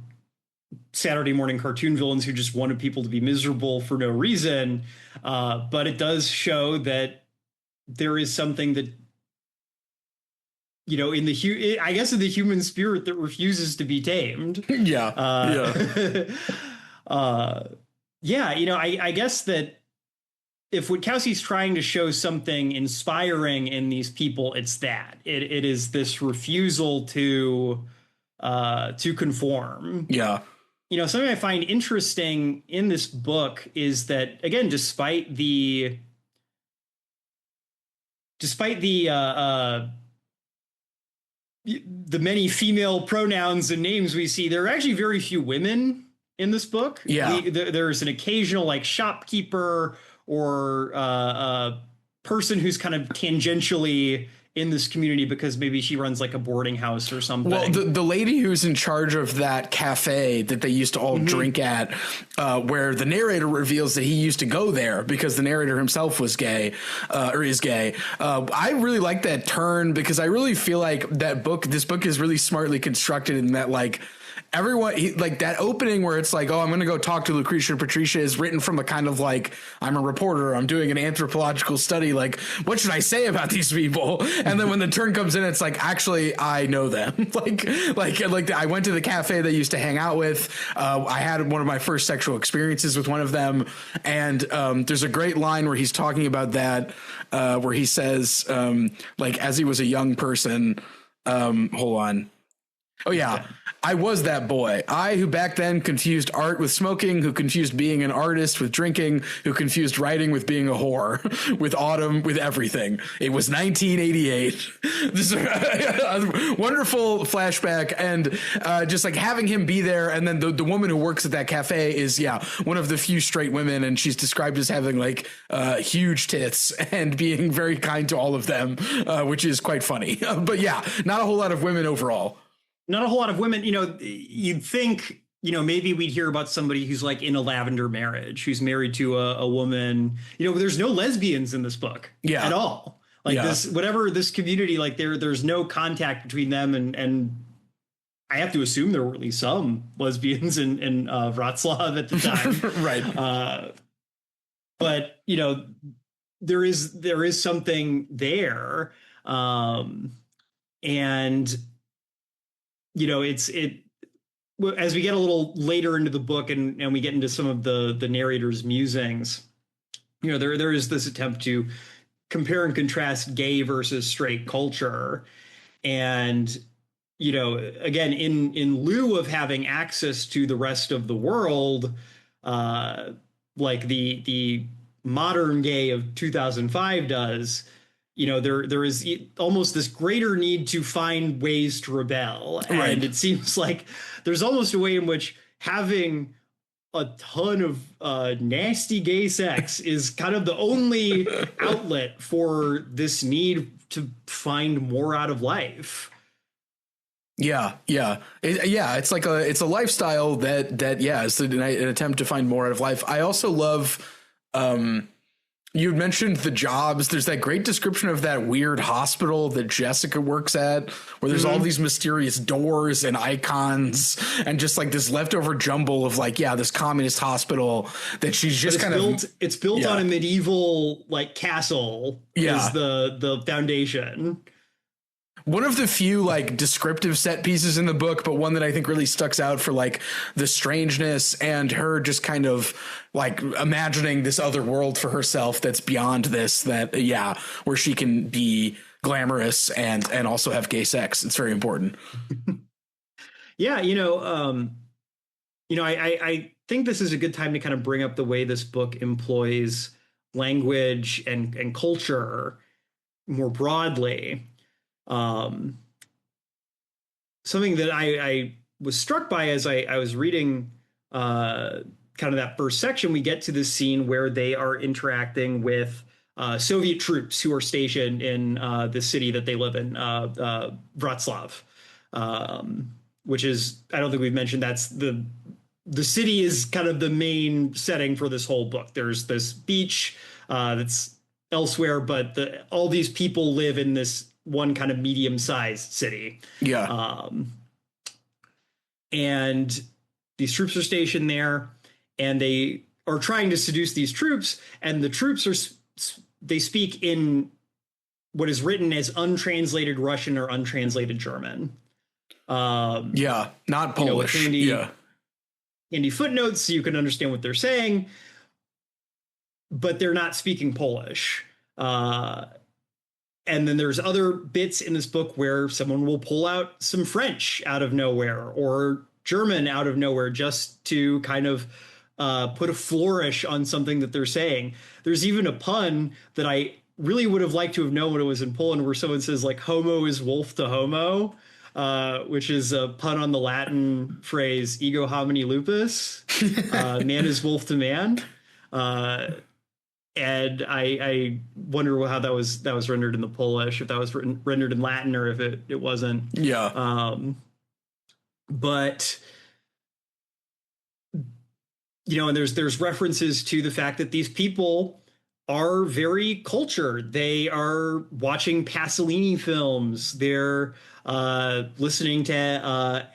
Saturday morning cartoon villains who just wanted people to be miserable for no reason. But it does show that there is something that, in in the human spirit that refuses to be tamed. Yeah. I guess that if Witkowski's trying to show something inspiring in these people, it's that it is this refusal to conform. Yeah. Something I find interesting in this book is that, again, despite the many female pronouns and names we see, there are actually very few women in this book. Yeah. There's an occasional like shopkeeper or a person who's kind of tangentially in this community because maybe she runs like a boarding house or something. Well, the lady who's in charge of that cafe that they used to all drink at, where the narrator reveals that he used to go there because the narrator himself was gay, or is gay. I really like that turn because I really feel like this book is really smartly constructed in that, like, everyone, like that opening where it's like, oh, I'm going to go talk to Lucretia and Patricia is written from a kind of like, I'm a reporter, I'm doing an anthropological study. Like, what should I say about these people? And then when the turn comes in, it's like, actually, I know them. like I went to the cafe they used to hang out with. I had one of my first sexual experiences with one of them. And there's a great line where he's talking about that, where he says, like, as he was a young person, hold on. Oh, yeah. I was that boy. I who back then confused art with smoking, who confused being an artist with drinking, who confused writing with being a whore, with autumn, with everything. It was 1988. This is a wonderful flashback. And just like having him be there. And then the woman who works at that cafe is, one of the few straight women. And she's described as having like huge tits and being very kind to all of them, which is quite funny. But yeah, not a whole lot of women overall. Not a whole lot of women. You'd think, maybe we'd hear about somebody who's like in a lavender marriage, who's married to a woman. There's no lesbians in this book at all. Like this community, like there's no contact between them. And I have to assume there were at least some lesbians in Wrocław at the time. Right. But, there is something there. And as we get a little later into the book and we get into some of the narrator's musings, there is this attempt to compare and contrast gay versus straight culture. And, again, in lieu of having access to the rest of the world, like the modern gay of 2005 does, there is almost this greater need to find ways to rebel. Right. And it seems like there's almost a way in which having a ton of nasty gay sex is kind of the only outlet for this need to find more out of life. It's like it's a lifestyle that is an attempt to find more out of life. I also love, you mentioned the jobs. There's that great description of that weird hospital that Jessica works at, where there's all these mysterious doors and icons and just like this leftover jumble of like, this communist hospital that she's just it's built on a medieval like castle. Is the foundation. One of the few like descriptive set pieces in the book, but one that I think really stuck out for like the strangeness and her just kind of like imagining this other world for herself that's beyond this, where she can be glamorous and also have gay sex. It's very important. I think this is a good time to kind of bring up the way this book employs language and culture more broadly. Something that I was struck by as I was reading kind of that first section, we get to this scene where they are interacting with Soviet troops who are stationed in the city that they live in, Wroclaw, which is, I don't think we've mentioned, that's the city is kind of the main setting for this whole book. There's this beach that's elsewhere, but all these people live in this one kind of medium-sized city. And these troops are stationed there, and they are trying to seduce these troops, and the troops they speak in what is written as untranslated Russian or untranslated German. Not Polish. Handy footnotes so you can understand what they're saying, but they're not speaking Polish. And then there's other bits in this book where someone will pull out some French out of nowhere or German out of nowhere just to kind of put a flourish on something that they're saying. There's even a pun that I really would have liked to have known what it was in Poland, where someone says like homo is wolf to homo, which is a pun on the Latin phrase ego homini lupus, man is wolf to man. And I wonder how that was rendered in the Polish, if that was rendered in Latin or if it wasn't. But and there's references to the fact that these people are very cultured. They are watching Pasolini films. They're listening to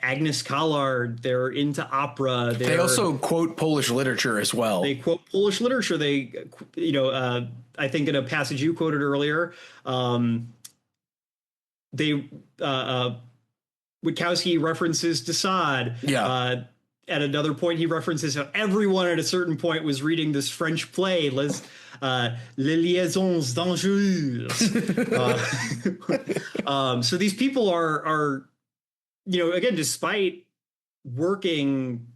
Agnes Collard. They're into opera. They also quote Polish literature as well. They quote Polish literature. They, I think in a passage you quoted earlier, Witkowski references de Sade. At another point, he references how everyone at a certain point was reading this French play, Les Liaisons Dangereuses. So these people are, again, despite working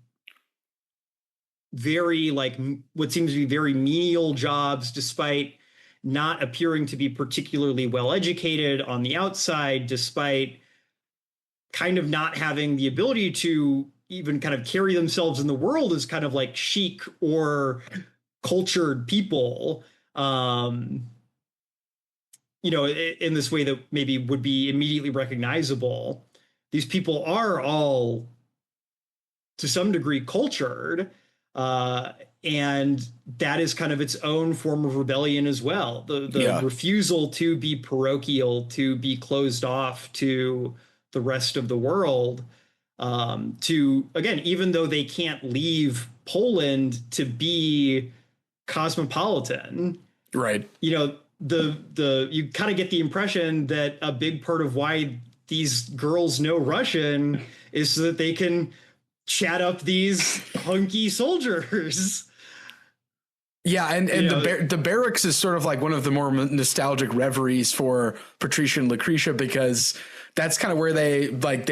very what seems to be very menial jobs, despite not appearing to be particularly well educated on the outside, despite kind of not having the ability to even kind of carry themselves in the world as kind of like chic or cultured people, in this way that maybe would be immediately recognizable. These people are all, to some degree, cultured, and that is kind of its own form of rebellion as well. The refusal to be parochial, to be closed off to the rest of the world, to, again, even though they can't leave Poland to be cosmopolitan, right? You kind of get the impression that a big part of why these girls know Russian is so that they can chat up these hunky soldiers. Yeah, and the barracks is sort of like one of the more nostalgic reveries for Patricia and Lucretia, because that's kind of where they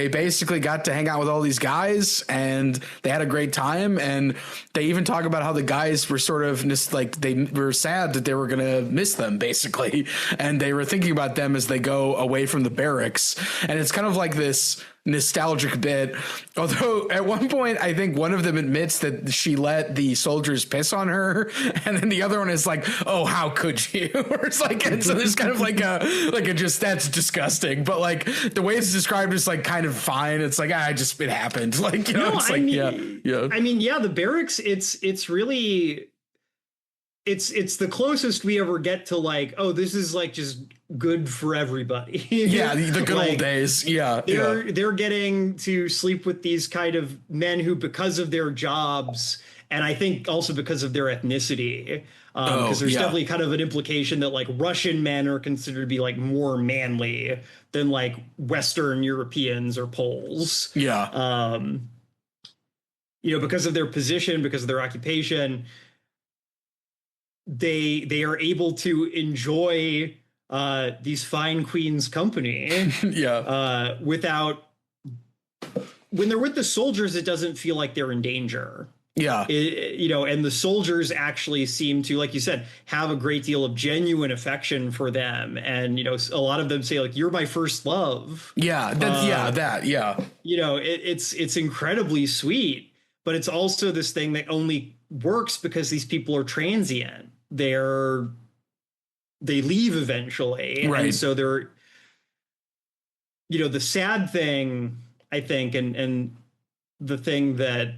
basically got to hang out with all these guys and they had a great time. And they even talk about how the guys were sort of just they were sad that they were going to miss them, basically. And they were thinking about them as they go away from the barracks. And it's kind of like this nostalgic bit. Although at one point, I think one of them admits that she let the soldiers piss on her, and then the other one is like, "Oh, how could you?" Or it's like, and so there's kind of like a just that's disgusting. But like the way it's described is like kind of fine. It's like it happened. Like, you know, it's like yeah. I mean, yeah, the barracks. It's really. It's the closest we ever get to like, oh, this is like just good for everybody. Yeah, the good old days. Yeah, they're getting to sleep with these kind of men who, because of their jobs, and I think also because of their ethnicity, because there's definitely kind of an implication that like Russian men are considered to be like more manly than like Western Europeans or Poles. Yeah, you know, because of their position, because of their occupation. They are able to enjoy these fine queens' company. Without, when they're with the soldiers, it doesn't feel like they're in danger. Yeah. You know, and the soldiers actually seem to, like you said, have a great deal of genuine affection for them. And, you know, a lot of them say like, "You're my first love." Yeah. You know, it's incredibly sweet, but it's also this thing that only works because these people are transient. They leave eventually. Right. And so they're, you know, the sad thing, I think, and the thing that,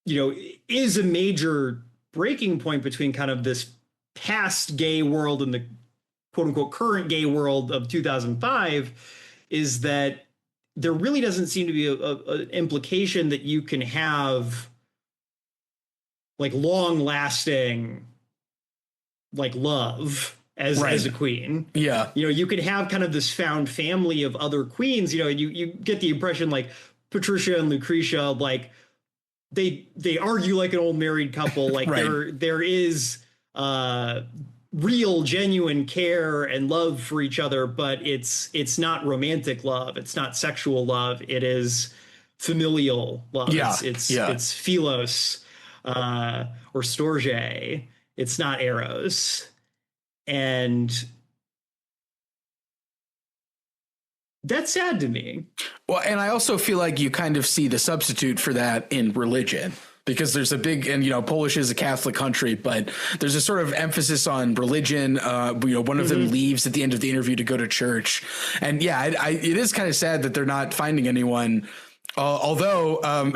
you know, is a major breaking point between kind of this past gay world and the quote unquote current gay world of 2005 is that there really doesn't seem to be an implication that you can have like long lasting like love as a queen. Yeah. You know, you could have kind of this found family of other queens, you know, and you get the impression like Patricia and Lucretia, like they argue like an old married couple. Like there is real genuine care and love for each other, but it's not romantic love. It's not sexual love. It is familial love. Yeah. It's philos or storge. It's not eros. And that's sad to me. Well, and I also feel like you kind of see the substitute for that in religion. Because there's a big, and, you know, Polish is a Catholic country, but there's a sort of emphasis on religion. You know, one of them leaves at the end of the interview to go to church. And yeah, it is kind of sad that they're not finding anyone. Although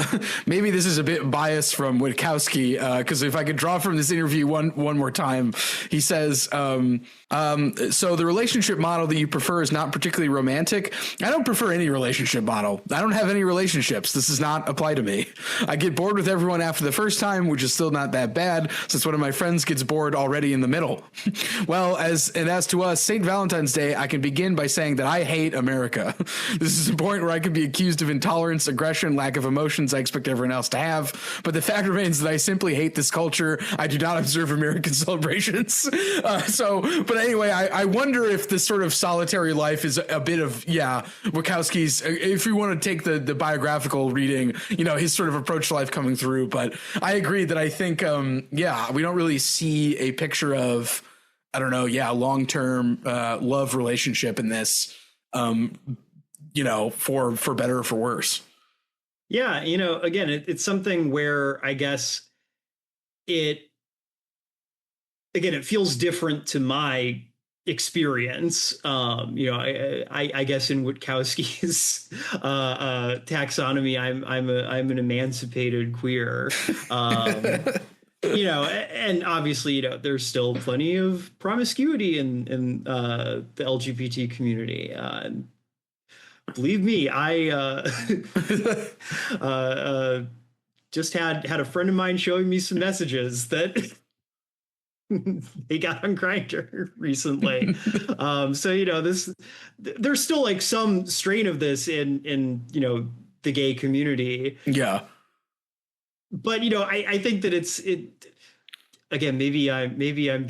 maybe this is a bit biased from Witkowski, because if I could draw from this interview one more time, he says, so the relationship model that you prefer is not particularly romantic. I don't prefer any relationship model. I don't have any relationships. This does not apply to me. I get bored with everyone after the first time, which is still not that bad, since one of my friends gets bored already in the middle. Well, as to us, St. Valentine's Day, I can begin by saying that I hate America. This is a point where I could be accused of intolerance, aggression, lack of emotions I expect everyone else to have. But the fact remains that I simply hate this culture. I do not observe American celebrations. But anyway, I wonder if this sort of solitary life is a bit of, Witkowski's, if you want to take the biographical reading, you know, his sort of approach to life coming through. But I agree that I think, we don't really see a picture of, I don't know, long-term love relationship in this, you know, for better or for worse. Yeah, you know, again, it's something where I guess it feels different to my experience. You know, I guess in Witkowski's taxonomy, I'm an emancipated queer. You know, and obviously, you know, there's still plenty of promiscuity in the LGBT community. Believe me, I just had a friend of mine showing me some messages that they got on Grindr recently. So, you know, there's still like some strain of this in you know, the gay community. Yeah. But, you know, I think that again, maybe I'm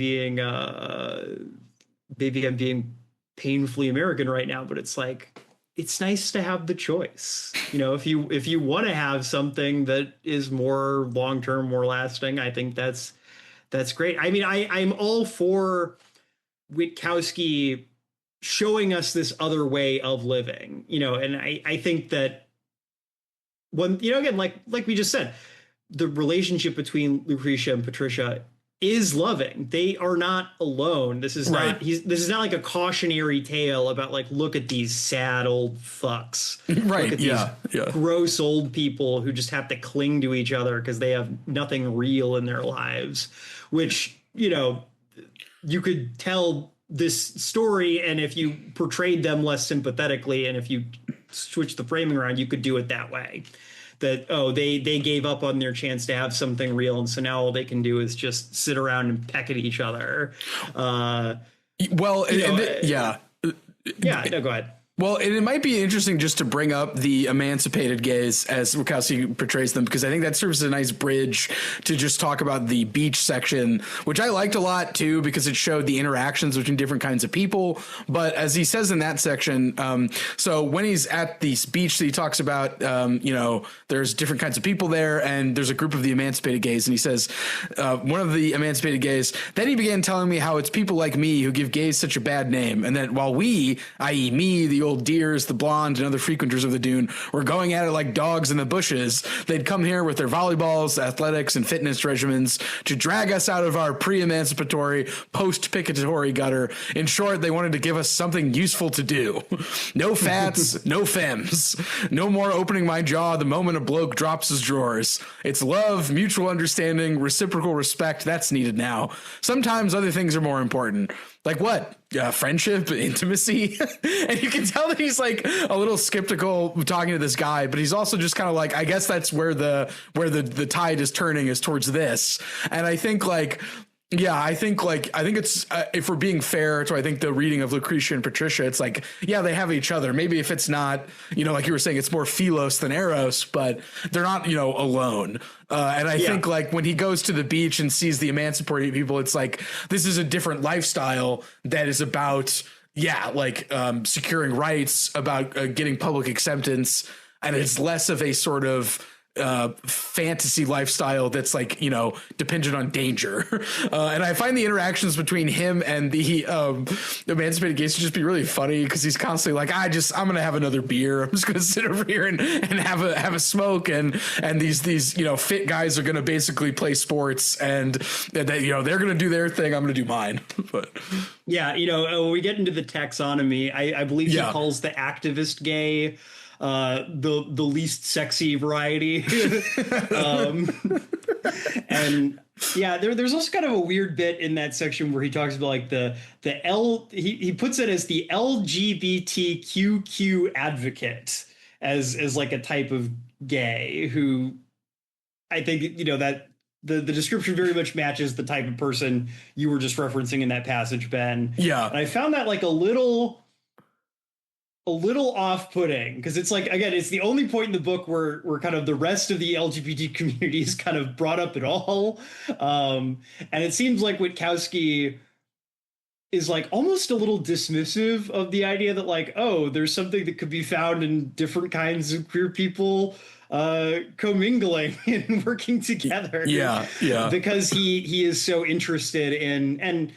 being painfully American right now, but it's like, it's nice to have the choice. You know, if you want to have something that is more long-term, more lasting, I think that's great. I mean, I'm all for Witkowski showing us this other way of living, and I think that when, again, like we just said, the relationship between Lucretia and Patricia is loving. They are not alone. This is Right. not this is not like a cautionary tale about like, look at these sad old fucks. Right. Look at these gross old people who just have to cling to each other because they have nothing real in their lives, which, you could tell this story, and if you portrayed them less sympathetically and if you switch the framing around, you could do it that way. That, they gave up on their chance to have something real, and so now all they can do is just sit around and peck at each other. Yeah, no, go ahead. Well, and it might be interesting just to bring up the emancipated gays as Witkowski portrays them, because I think that serves as a nice bridge to just talk about the beach section, which I liked a lot too, because it showed the interactions between different kinds of people. But as he says in that section, so when he's at this beach that he talks about, there's different kinds of people there, and there's a group of the emancipated gays, and he says, one of the emancipated gays, then he began telling me how it's people like me who give gays such a bad name, and that while we, i.e. me, the old deers, the blonde, and other frequenters of the dune were going at it like dogs in the bushes, they'd come here with their volleyballs, athletics, and fitness regimens to drag us out of our pre-emancipatory, post-picatory gutter. In short, they wanted to give us something useful to do. No fats, no femmes. No more opening my jaw the moment a bloke drops his drawers. It's love, mutual understanding, reciprocal respect. That's needed now. Sometimes other things are more important. Like what? Friendship, intimacy. And you can tell that he's like a little skeptical talking to this guy, but he's also just kind of like, I guess that's where the tide is turning, is towards this. And I think I think it's, if we're being fair to, I think the reading of Lucretia and Patricia, it's like, yeah, they have each other. Maybe if it's not, like you were saying, it's more Philos than Eros, but they're not, alone. And I think like when he goes to the beach and sees the emancipated people, it's like, this is a different lifestyle that is about, securing rights, about getting public acceptance. And it's less of a sort of fantasy lifestyle that's like, dependent on danger. And I find the interactions between him and the emancipated gays to just be really funny, because he's constantly like, I'm going to have another beer. I'm just going to sit over here and have a smoke. And these fit guys are going to basically play sports, and they're going to do their thing. I'm going to do mine. But yeah, when we get into the taxonomy, I believe he calls the activist gay the least sexy variety. And yeah, there's also kind of a weird bit in that section where he talks about like he puts it as the LGBTQQ advocate, as like a type of gay who, I think, that the description very much matches the type of person you were just referencing in that passage, Ben. Yeah. And I found that like a little off-putting, because it's like, again, it's the only point in the book where kind of the rest of the LGBT community is kind of brought up at all. And it seems like Witkowski is like almost a little dismissive of the idea that like, oh, there's something that could be found in different kinds of queer people commingling and working together. Yeah. Because he is so interested in, and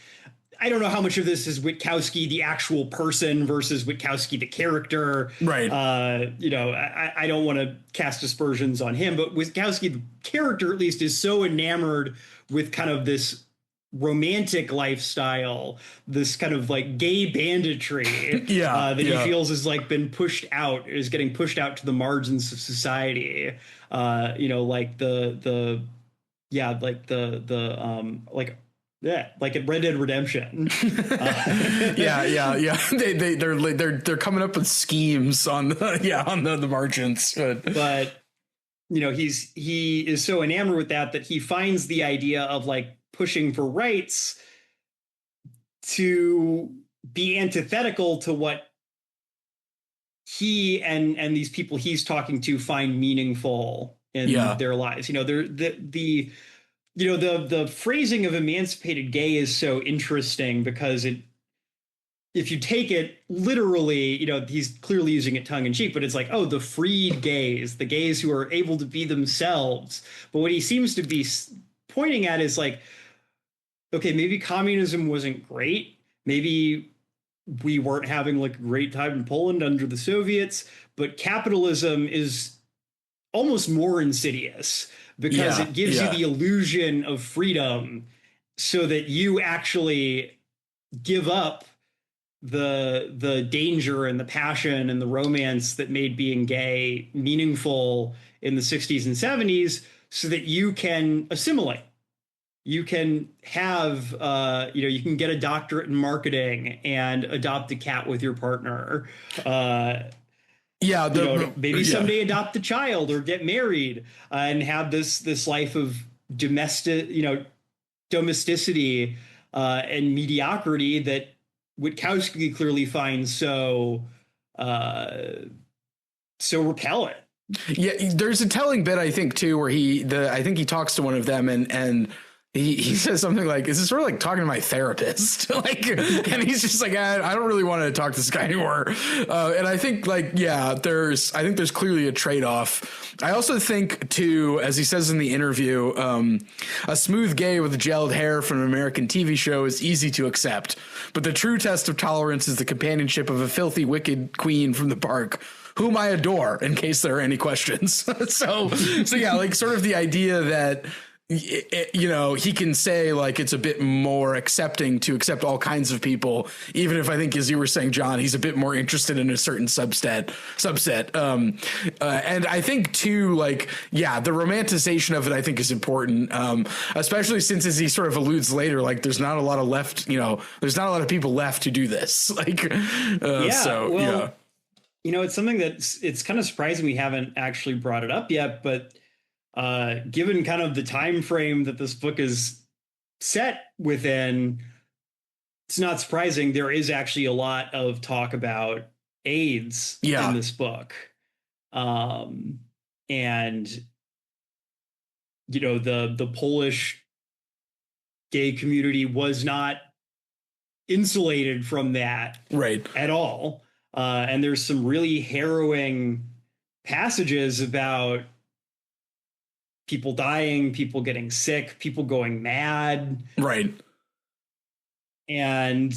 I don't know how much of this is Witkowski, the actual person, versus Witkowski, the character. Right. I don't want to cast aspersions on him, but Witkowski, the character, at least, is so enamored with kind of this romantic lifestyle, this kind of like gay banditry that he feels is like getting pushed out to the margins of society. Like at Red Dead Redemption. They're coming up with schemes on the margins. But he is so enamored with that he finds the idea of like pushing for rights to be antithetical to what he and these people he's talking to find meaningful in their lives. The phrasing of emancipated gay is so interesting because if you take it literally, he's clearly using it tongue in cheek, but it's like, oh, the freed gays, the gays who are able to be themselves. But what he seems to be pointing at is like, okay, maybe communism wasn't great. Maybe we weren't having like a great time in Poland under the Soviets, but capitalism is almost more insidious because it gives you the illusion of freedom so that you actually give up the danger and the passion and the romance that made being gay meaningful in the 60s and 70s so that you can assimilate. You can have, you can get a doctorate in marketing and adopt a cat with your partner. Maybe someday adopt a child or get married and have this life of domesticity and mediocrity that Witkowski clearly finds so repellent. Yeah, there's a telling bit I think too where I think he talks to one of them and he says something like, "Is this sort of like talking to my therapist?" Like, and he's just like, I don't really want to talk to this guy anymore. And I think there's clearly a trade-off. I also think too, as he says in the interview, a smooth gay with gelled hair from an American TV show is easy to accept, but the true test of tolerance is the companionship of a filthy, wicked queen from the park, whom I adore, in case there are any questions. so yeah, like sort of the idea that, he can say like it's a bit more accepting to accept all kinds of people, even if I think, as you were saying, John, he's a bit more interested in a certain subset. And I think too, like, the romanticization of it, I think, is important, especially since, as he sort of alludes later, like there's not a lot of there's not a lot of people left to do this. Like, it's something it's kind of surprising we haven't actually brought it up yet, but given kind of the time frame that this book is set within, it's not surprising there is actually a lot of talk about AIDS in this book. And the Polish gay community was not insulated from that at all. And there's some really harrowing passages about people dying, people getting sick, people going mad. Right. And,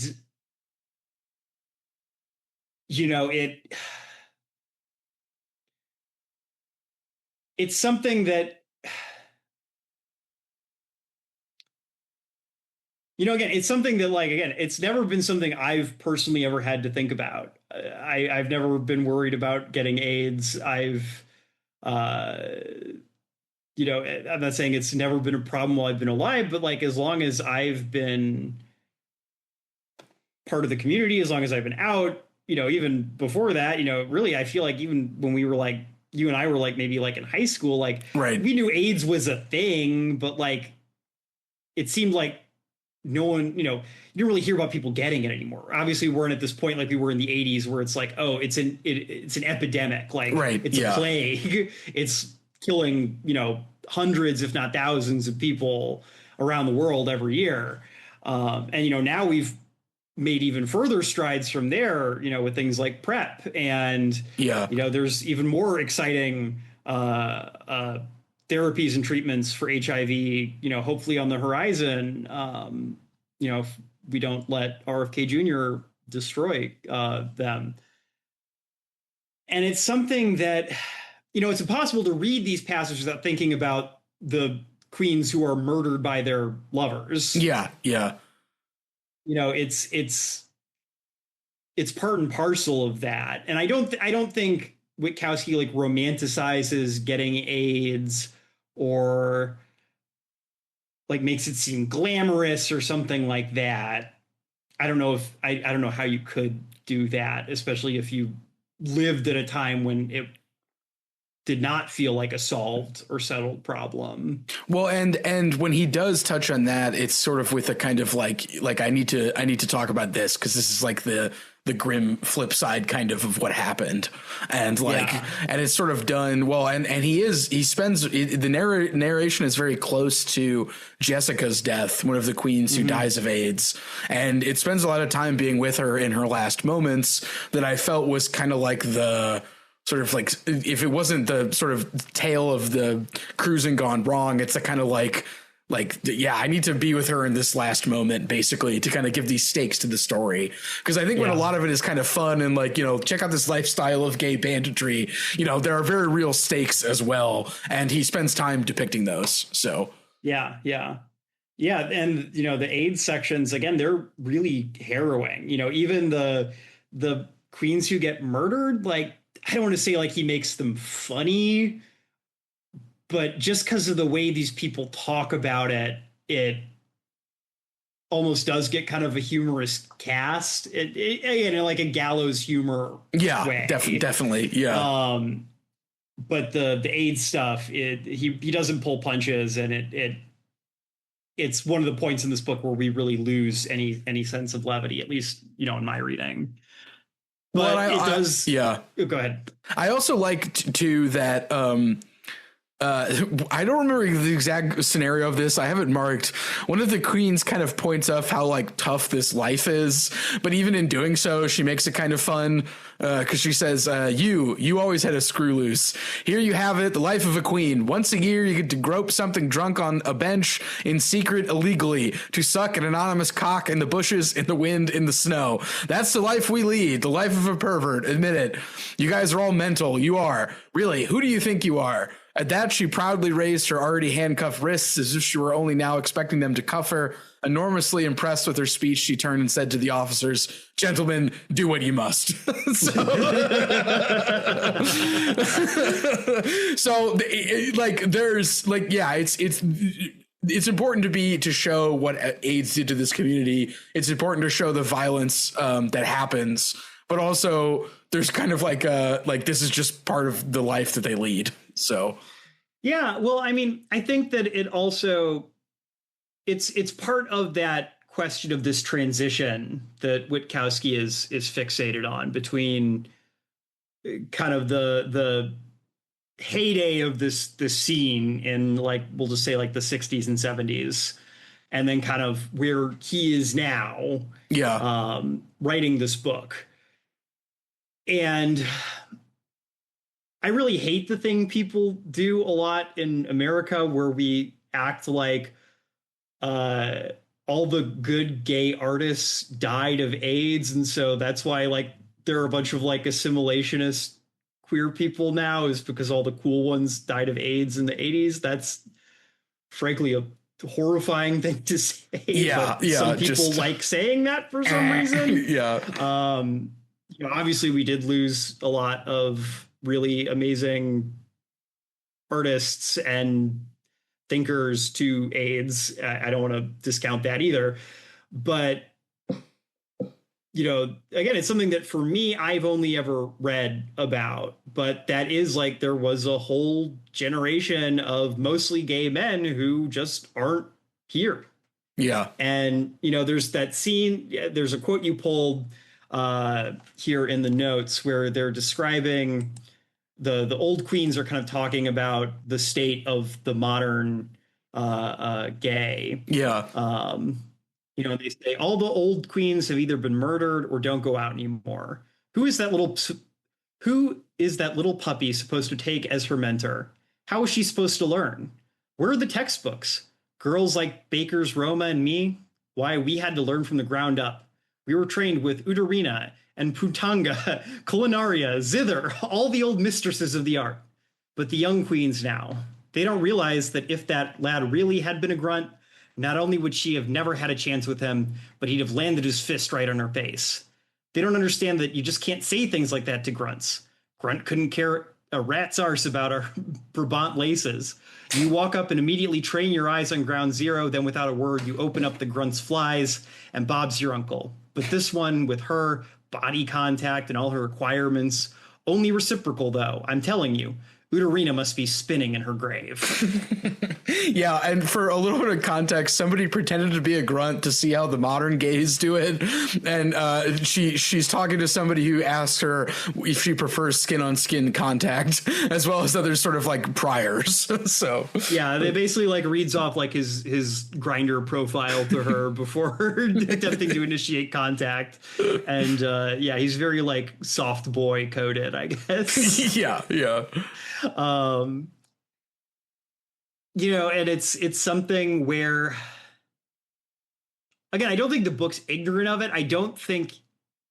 it's something that, it's something that, like, again, it's never been something I've personally ever had to think about. I've never been worried about getting AIDS. I'm not saying it's never been a problem while I've been alive, but like, as long as I've been part of the community, as long as I've been out, even before that, really, I feel like even when we were like, you and I were like, maybe like in high school, like we knew AIDS was a thing, but like, it seemed like no one, you didn't really hear about people getting it anymore. Obviously, we weren't at this point like we were in the 80s where it's like, oh, it's an epidemic, like it's a plague. It's killing, hundreds, if not thousands of people around the world every year. And, now we've made even further strides from there, with things like PrEP. And, there's even more exciting therapies and treatments for HIV, hopefully on the horizon, if we don't let RFK Jr. destroy them. And it's something that, it's impossible to read these passages without thinking about the queens who are murdered by their lovers. Yeah. It's part and parcel of that. And I don't think Witkowski like romanticizes getting AIDS or like makes it seem glamorous or something like that. I don't know how you could do that, especially if you lived at a time when it did not feel like a solved or settled problem. Well, and when he does touch on that, it's sort of with a kind of like I need to talk about this because this is like the grim flip side kind of what happened, and and it's sort of done well. And he spends the narration is very close to Jessica's death, one of the queens who dies of AIDS, and it spends a lot of time being with her in her last moments that I felt was kind of like the sort of like, if it wasn't the sort of tale of the cruising gone wrong, it's a kind of like like, yeah, I need to be with her in this last moment, basically, to kind of give these stakes to the story. Because I think when a lot of it is kind of fun and like, you know, check out this lifestyle of gay banditry, you know, there are very real stakes as well. And he spends time depicting those. So, yeah. And, you know, the AIDS sections, again, they're really harrowing. You know, even the queens who get murdered, like, I don't want to say like he makes them funny, but just because of the way these people talk about it, it almost does get kind of a humorous cast. It like a gallows humor. Yeah, way. Definitely. Yeah. But the AIDS stuff, he doesn't pull punches, and it's one of the points in this book where we really lose any sense of levity, at least, you know, in my reading. But well, it does. Yeah. Go ahead. I also liked too that I don't remember the exact scenario of this. I have it marked. One of the queens kind of points up how like tough this life is, but even in doing so, she makes it kind of fun because she says, "You always had a screw loose. Here you have it, the life of a queen. Once a year, you get to grope something drunk on a bench in secret illegally, to suck an anonymous cock in the bushes, in the wind, in the snow. That's the life we lead. The life of a pervert. Admit it. You guys are all mental. You are. Really. Who do you think you are?" At that, she proudly raised her already handcuffed wrists as if she were only now expecting them to cuff her. Enormously impressed with her speech, she turned and said to the officers, "Gentlemen, do what you must." It's important to show what AIDS did to this community. It's important to show the violence that happens, but also there's kind of like this is just part of the life that they lead. So, yeah, well, I mean, I think that it also it's part of that question of this transition that Witkowski is fixated on between kind of the heyday of this scene in, like, we'll just say like the 60s and 70s, and then kind of where he is now, writing this book. And I really hate the thing people do a lot in America where we act like all the good gay artists died of AIDS. And so that's why, like, there are a bunch of like assimilationist queer people now, is because all the cool ones died of AIDS in the 80s. That's frankly a horrifying thing to say. Some people like saying that for some reason. You know, obviously we did lose a lot of really amazing artists and thinkers to AIDS. I don't want to discount that either. But, you know, again, it's something that for me, I've only ever read about. But that is like, there was a whole generation of mostly gay men who just aren't here. Yeah. And, you know, there's that scene, there's a quote you pulled here in the notes where they're describing the old queens are kind of talking about the state of the modern gay. Yeah. You know, they say all the old queens have either been murdered or don't go out anymore. Who is that little puppy supposed to take as her mentor? How is she supposed to learn? Where are the textbooks? Girls like Baker's Roma and me? Why, we had to learn from the ground up. We were trained with Uterina and Putanga, Culinaria, Zither, all the old mistresses of the art. But the young queens now, they don't realize that if that lad really had been a grunt, not only would she have never had a chance with him, but he'd have landed his fist right on her face. They don't understand that you just can't say things like that to grunts. Grunt couldn't care a rat's arse about our Brabant laces. You walk up and immediately train your eyes on ground zero, then without a word, you open up the grunt's flies, and Bob's your uncle. But this one, with her body contact and all her requirements, only reciprocal, though, I'm telling you. Uterina must be spinning in her grave. Yeah, and for a little bit of context, somebody pretended to be a grunt to see how the modern gays do it, and she's talking to somebody who asks her if she prefers skin-on-skin contact, as well as other sort of like priors. So yeah, they basically like reads off like his Grindr profile to her before attempting to initiate contact, and yeah, he's very like soft boy coded, I guess. Yeah. and it's something where, again, I don't think the book's ignorant of it. I don't think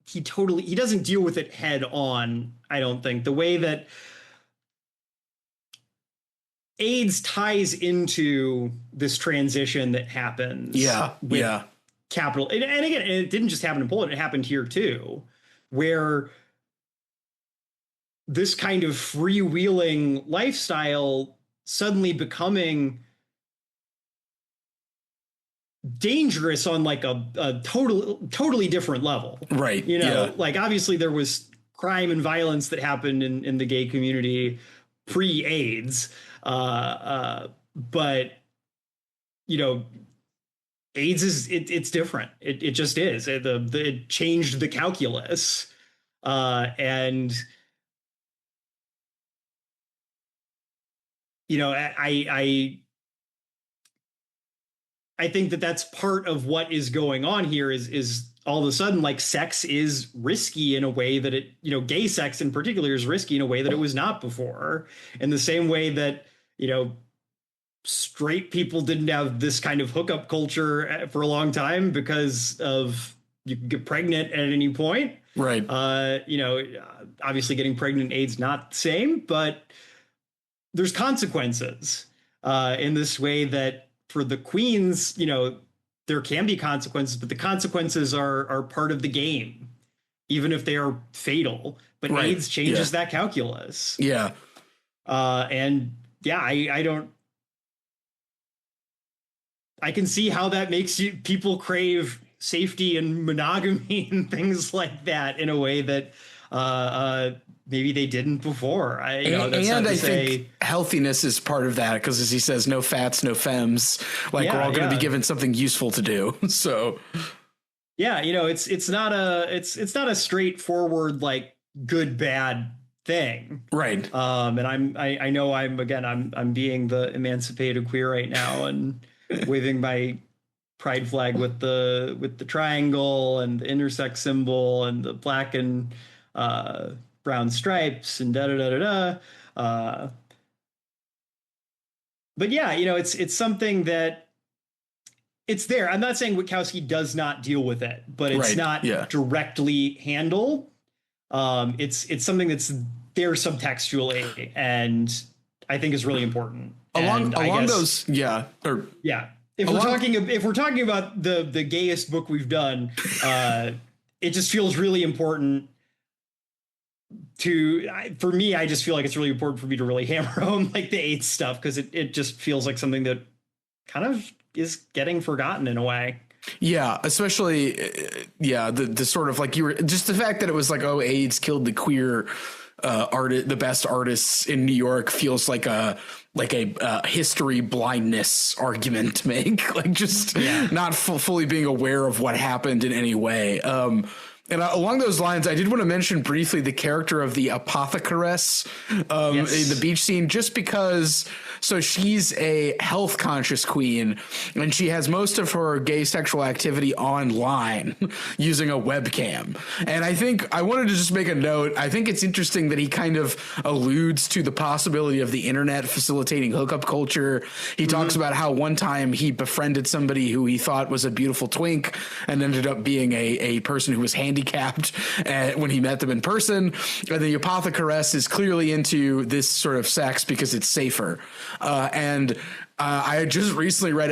he doesn't deal with it head on. I don't think the way that AIDS ties into this transition that happens. With capital. And again, it didn't just happen in Poland. It happened here too, where this kind of freewheeling lifestyle suddenly becoming dangerous on like a totally different level. Right. Like obviously there was crime and violence that happened in the gay community pre-AIDS. But AIDS it's different. It just is. It changed the calculus. And I think that that's part of what is going on here is all of a sudden, like, sex is risky in a way that gay sex in particular is risky in a way that it was not before. In the same way that, straight people didn't have this kind of hookup culture for a long time because of you can get pregnant at any point. Right. Obviously getting pregnant and AIDS not the same, but there's consequences in this way that for the queens, there can be consequences, but the consequences are part of the game, even if they are fatal. But right. AIDS changes that calculus. Yeah. I can see how that makes people crave safety and monogamy and things like that in a way that maybe they didn't before. I think healthiness is part of that, because as he says, no fats, no femmes. Like, we're all going to be given something useful to do. So, it's not a straightforward like good bad thing, right? And I know I'm being the emancipated queer right now and waving my pride flag with the triangle and the intersex symbol and the black and brown stripes and da da da da da. But it's something that it's there. I'm not saying Witkowski does not deal with it, but it's not directly handled. It's something that's there subtextually, and I think is really important. If we're talking about the gayest book we've done, it just feels really important for me. I just feel like it's really important for me to really hammer home like the AIDS stuff, because it just feels like something that kind of is getting forgotten in a way. Yeah, especially the sort of like just the fact that it was like, oh, AIDS killed the queer the best artists in New York feels like a history blindness argument to make, like just not fully being aware of what happened in any way. And along those lines, I did want to mention briefly the character of the apothecaress in the beach scene, just because. So she's a health conscious queen, and she has most of her gay sexual activity online using a webcam. And I think I wanted to just make a note. I think it's interesting that he kind of alludes to the possibility of the internet facilitating hookup culture. He talks about how one time he befriended somebody who he thought was a beautiful twink and ended up being a person who was handicapped when he met them in person. And the apothecaress is clearly into this sort of sex because it's safer. I just recently read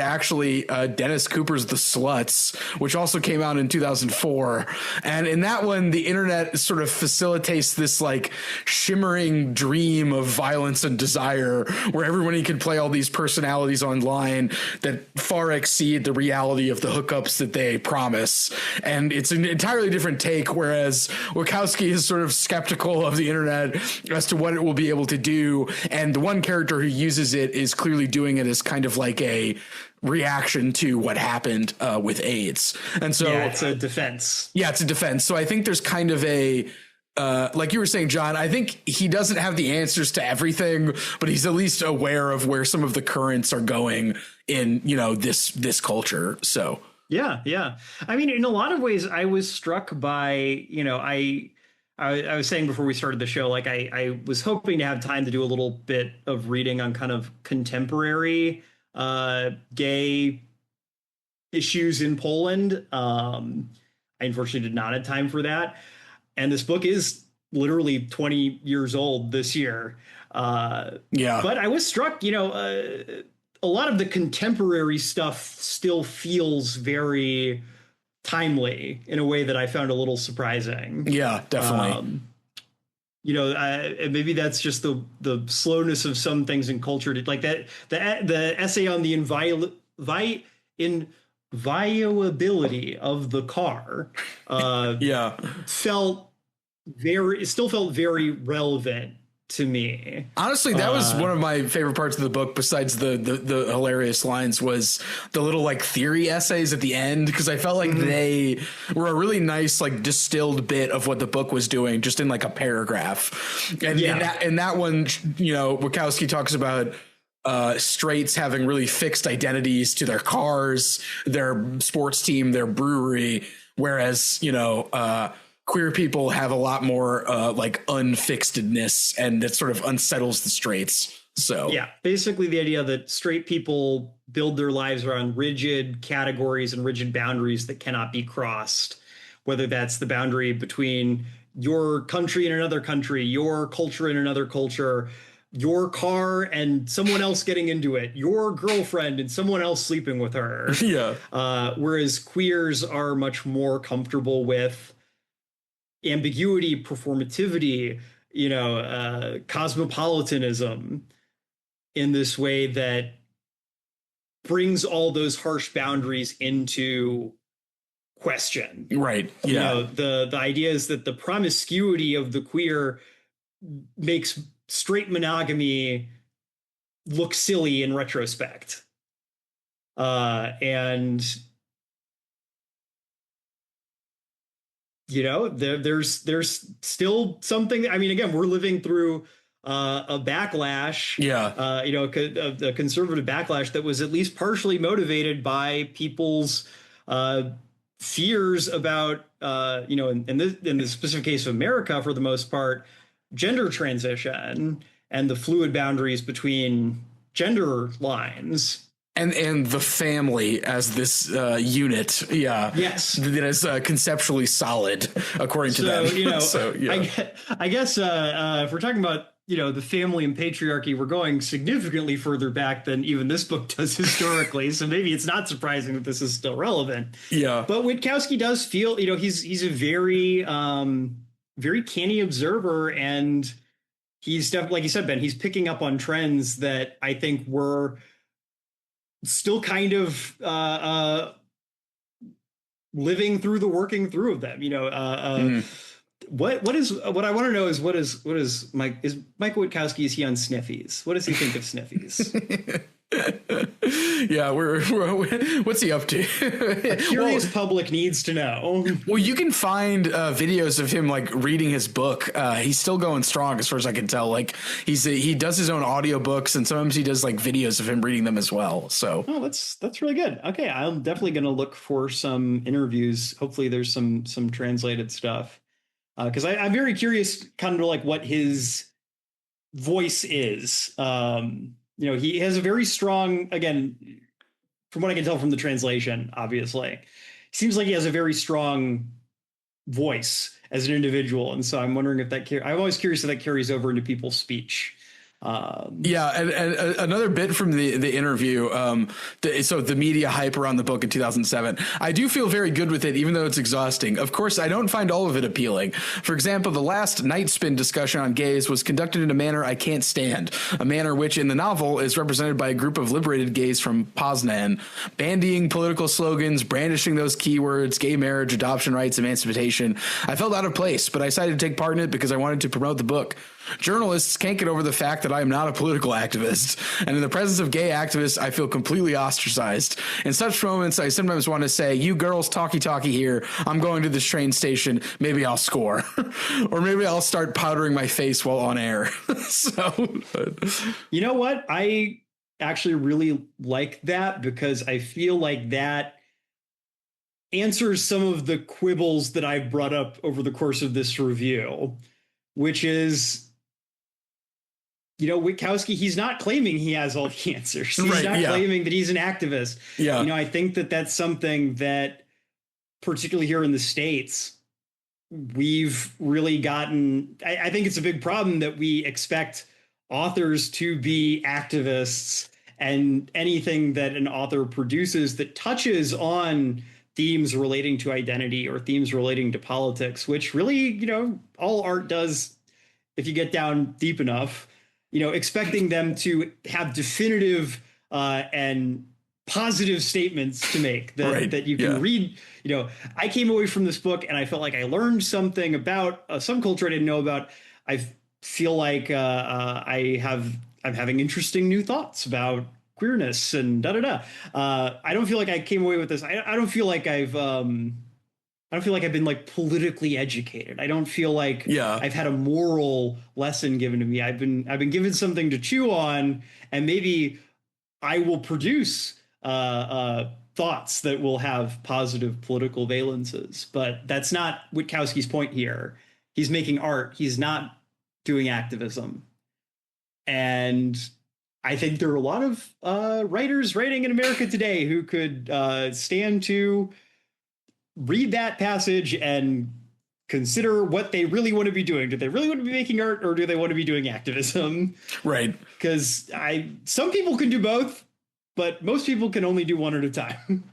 Dennis Cooper's The Sluts, which also came out in 2004. And in that one, the internet sort of facilitates this like shimmering dream of violence and desire where everybody can play all these personalities online that far exceed the reality of the hookups that they promise. And it's an entirely different take, whereas Witkowski is sort of skeptical of the internet as to what it will be able to do. And the one character who uses it is clearly doing it as kind of like a reaction to what happened with AIDS. And so it's a defense. Yeah, it's a defense. So I think there's kind of a like you were saying, John, I think he doesn't have the answers to everything, but he's at least aware of where some of the currents are going in, this culture. So yeah. I mean, in a lot of ways, I was struck by, I was saying before we started the show, like I was hoping to have time to do a little bit of reading on kind of contemporary gay issues in Poland. I unfortunately did not have time for that. And this book is literally 20 years old this year. But I was struck, a lot of the contemporary stuff still feels very timely in a way that I found a little surprising. Yeah, definitely. Maybe that's just the slowness of some things in culture. Like that, the essay on the inviolability of the car, still felt very relevant to me. Honestly, that was one of my favorite parts of the book, besides the hilarious lines, was the little like theory essays at the end, because I felt like they were a really nice like distilled bit of what the book was doing just in like a paragraph. And in that one, Witkowski talks about straights having really fixed identities to their cars, their sports team, their brewery, whereas queer people have a lot more like unfixedness, and that sort of unsettles the straights. So yeah, basically the idea that straight people build their lives around rigid categories and rigid boundaries that cannot be crossed, whether that's the boundary between your country and another country, your culture and another culture, your car and someone else getting into it, your girlfriend and someone else sleeping with her. Yeah. Whereas queers are much more comfortable with ambiguity, performativity, cosmopolitanism in this way that brings all those harsh boundaries into question. Right. Yeah. The idea is that the promiscuity of the queer makes straight monogamy look silly in retrospect. There's still something. I mean, again, we're living through a backlash. A conservative backlash that was at least partially motivated by people's fears about, in the specific case of America, for the most part, gender transition and the fluid boundaries between gender lines. And the family as this unit, yes, that is conceptually solid, according to them. I guess if we're talking about the family and patriarchy, we're going significantly further back than even this book does historically. So maybe it's not surprising that this is still relevant. Yeah, but Witkowski does feel he's a very very canny observer, and he's definitely, like you said, Ben, he's picking up on trends that I think were still kind of living through the working through of them. What I want to know is what is Michael Witkowski, is he on sniffies? What does he think of sniffies? Yeah, what's he up to? A curious public needs to know. Well, you can find videos of him like reading his book. He's still going strong, as far as I can tell. Like he does his own audiobooks, and sometimes he does like videos of him reading them as well. So that's really good. Okay, I'm definitely going to look for some interviews. Hopefully, there's some translated stuff, because I'm very curious, kind of like what his voice is. He has a very strong, again, from what I can tell from the translation, obviously, seems like he has a very strong voice as an individual. And so I'm wondering if I'm always curious if that carries over into people's speech. And another bit from the interview. So the media hype around the book in 2007, I do feel very good with it, even though it's exhausting. Of course, I don't find all of it appealing. For example, the last night spin discussion on gays was conducted in a manner I can't stand, a manner which in the novel is represented by a group of liberated gays from Poznan, bandying political slogans, brandishing those keywords, gay marriage, adoption rights, emancipation. I felt out of place, but I decided to take part in it because I wanted to promote the book. Journalists can't get over the fact that I am not a political activist, and in the presence of gay activists, I feel completely ostracized. In such moments, I sometimes want to say, "You girls talky here. I'm going to this train station. Maybe I'll score." Or maybe I'll start powdering my face while on air. You know what? I actually really like that, because I feel like that answers some of the quibbles that I've brought up over the course of this review, which is, Witkowski, he's not claiming he has all the answers. He's not claiming that he's an activist. Yeah. I think that that's something that, particularly here in the States, we've really gotten. I think it's a big problem that we expect authors to be activists, and anything that an author produces that touches on themes relating to identity or themes relating to politics, which really, all art does if you get down deep enough, expecting them to have definitive and positive statements to make that you can read. I came away from this book and I felt like I learned something about some culture I didn't know about. I feel like I'm having interesting new thoughts about queerness and I don't feel like I came away with this. I don't feel like I've been like politically educated. I don't feel like I've had a moral lesson given to me. I've been given something to chew on, and maybe I will produce thoughts that will have positive political valences. But that's not Witkowski's point here. He's making art. He's not doing activism. And I think there are a lot of writers writing in America today who could stand to read that passage and consider what they really want to be doing. Do they really want to be making art, or do they want to be doing activism? Right. Because some people can do both, but most people can only do one at a time.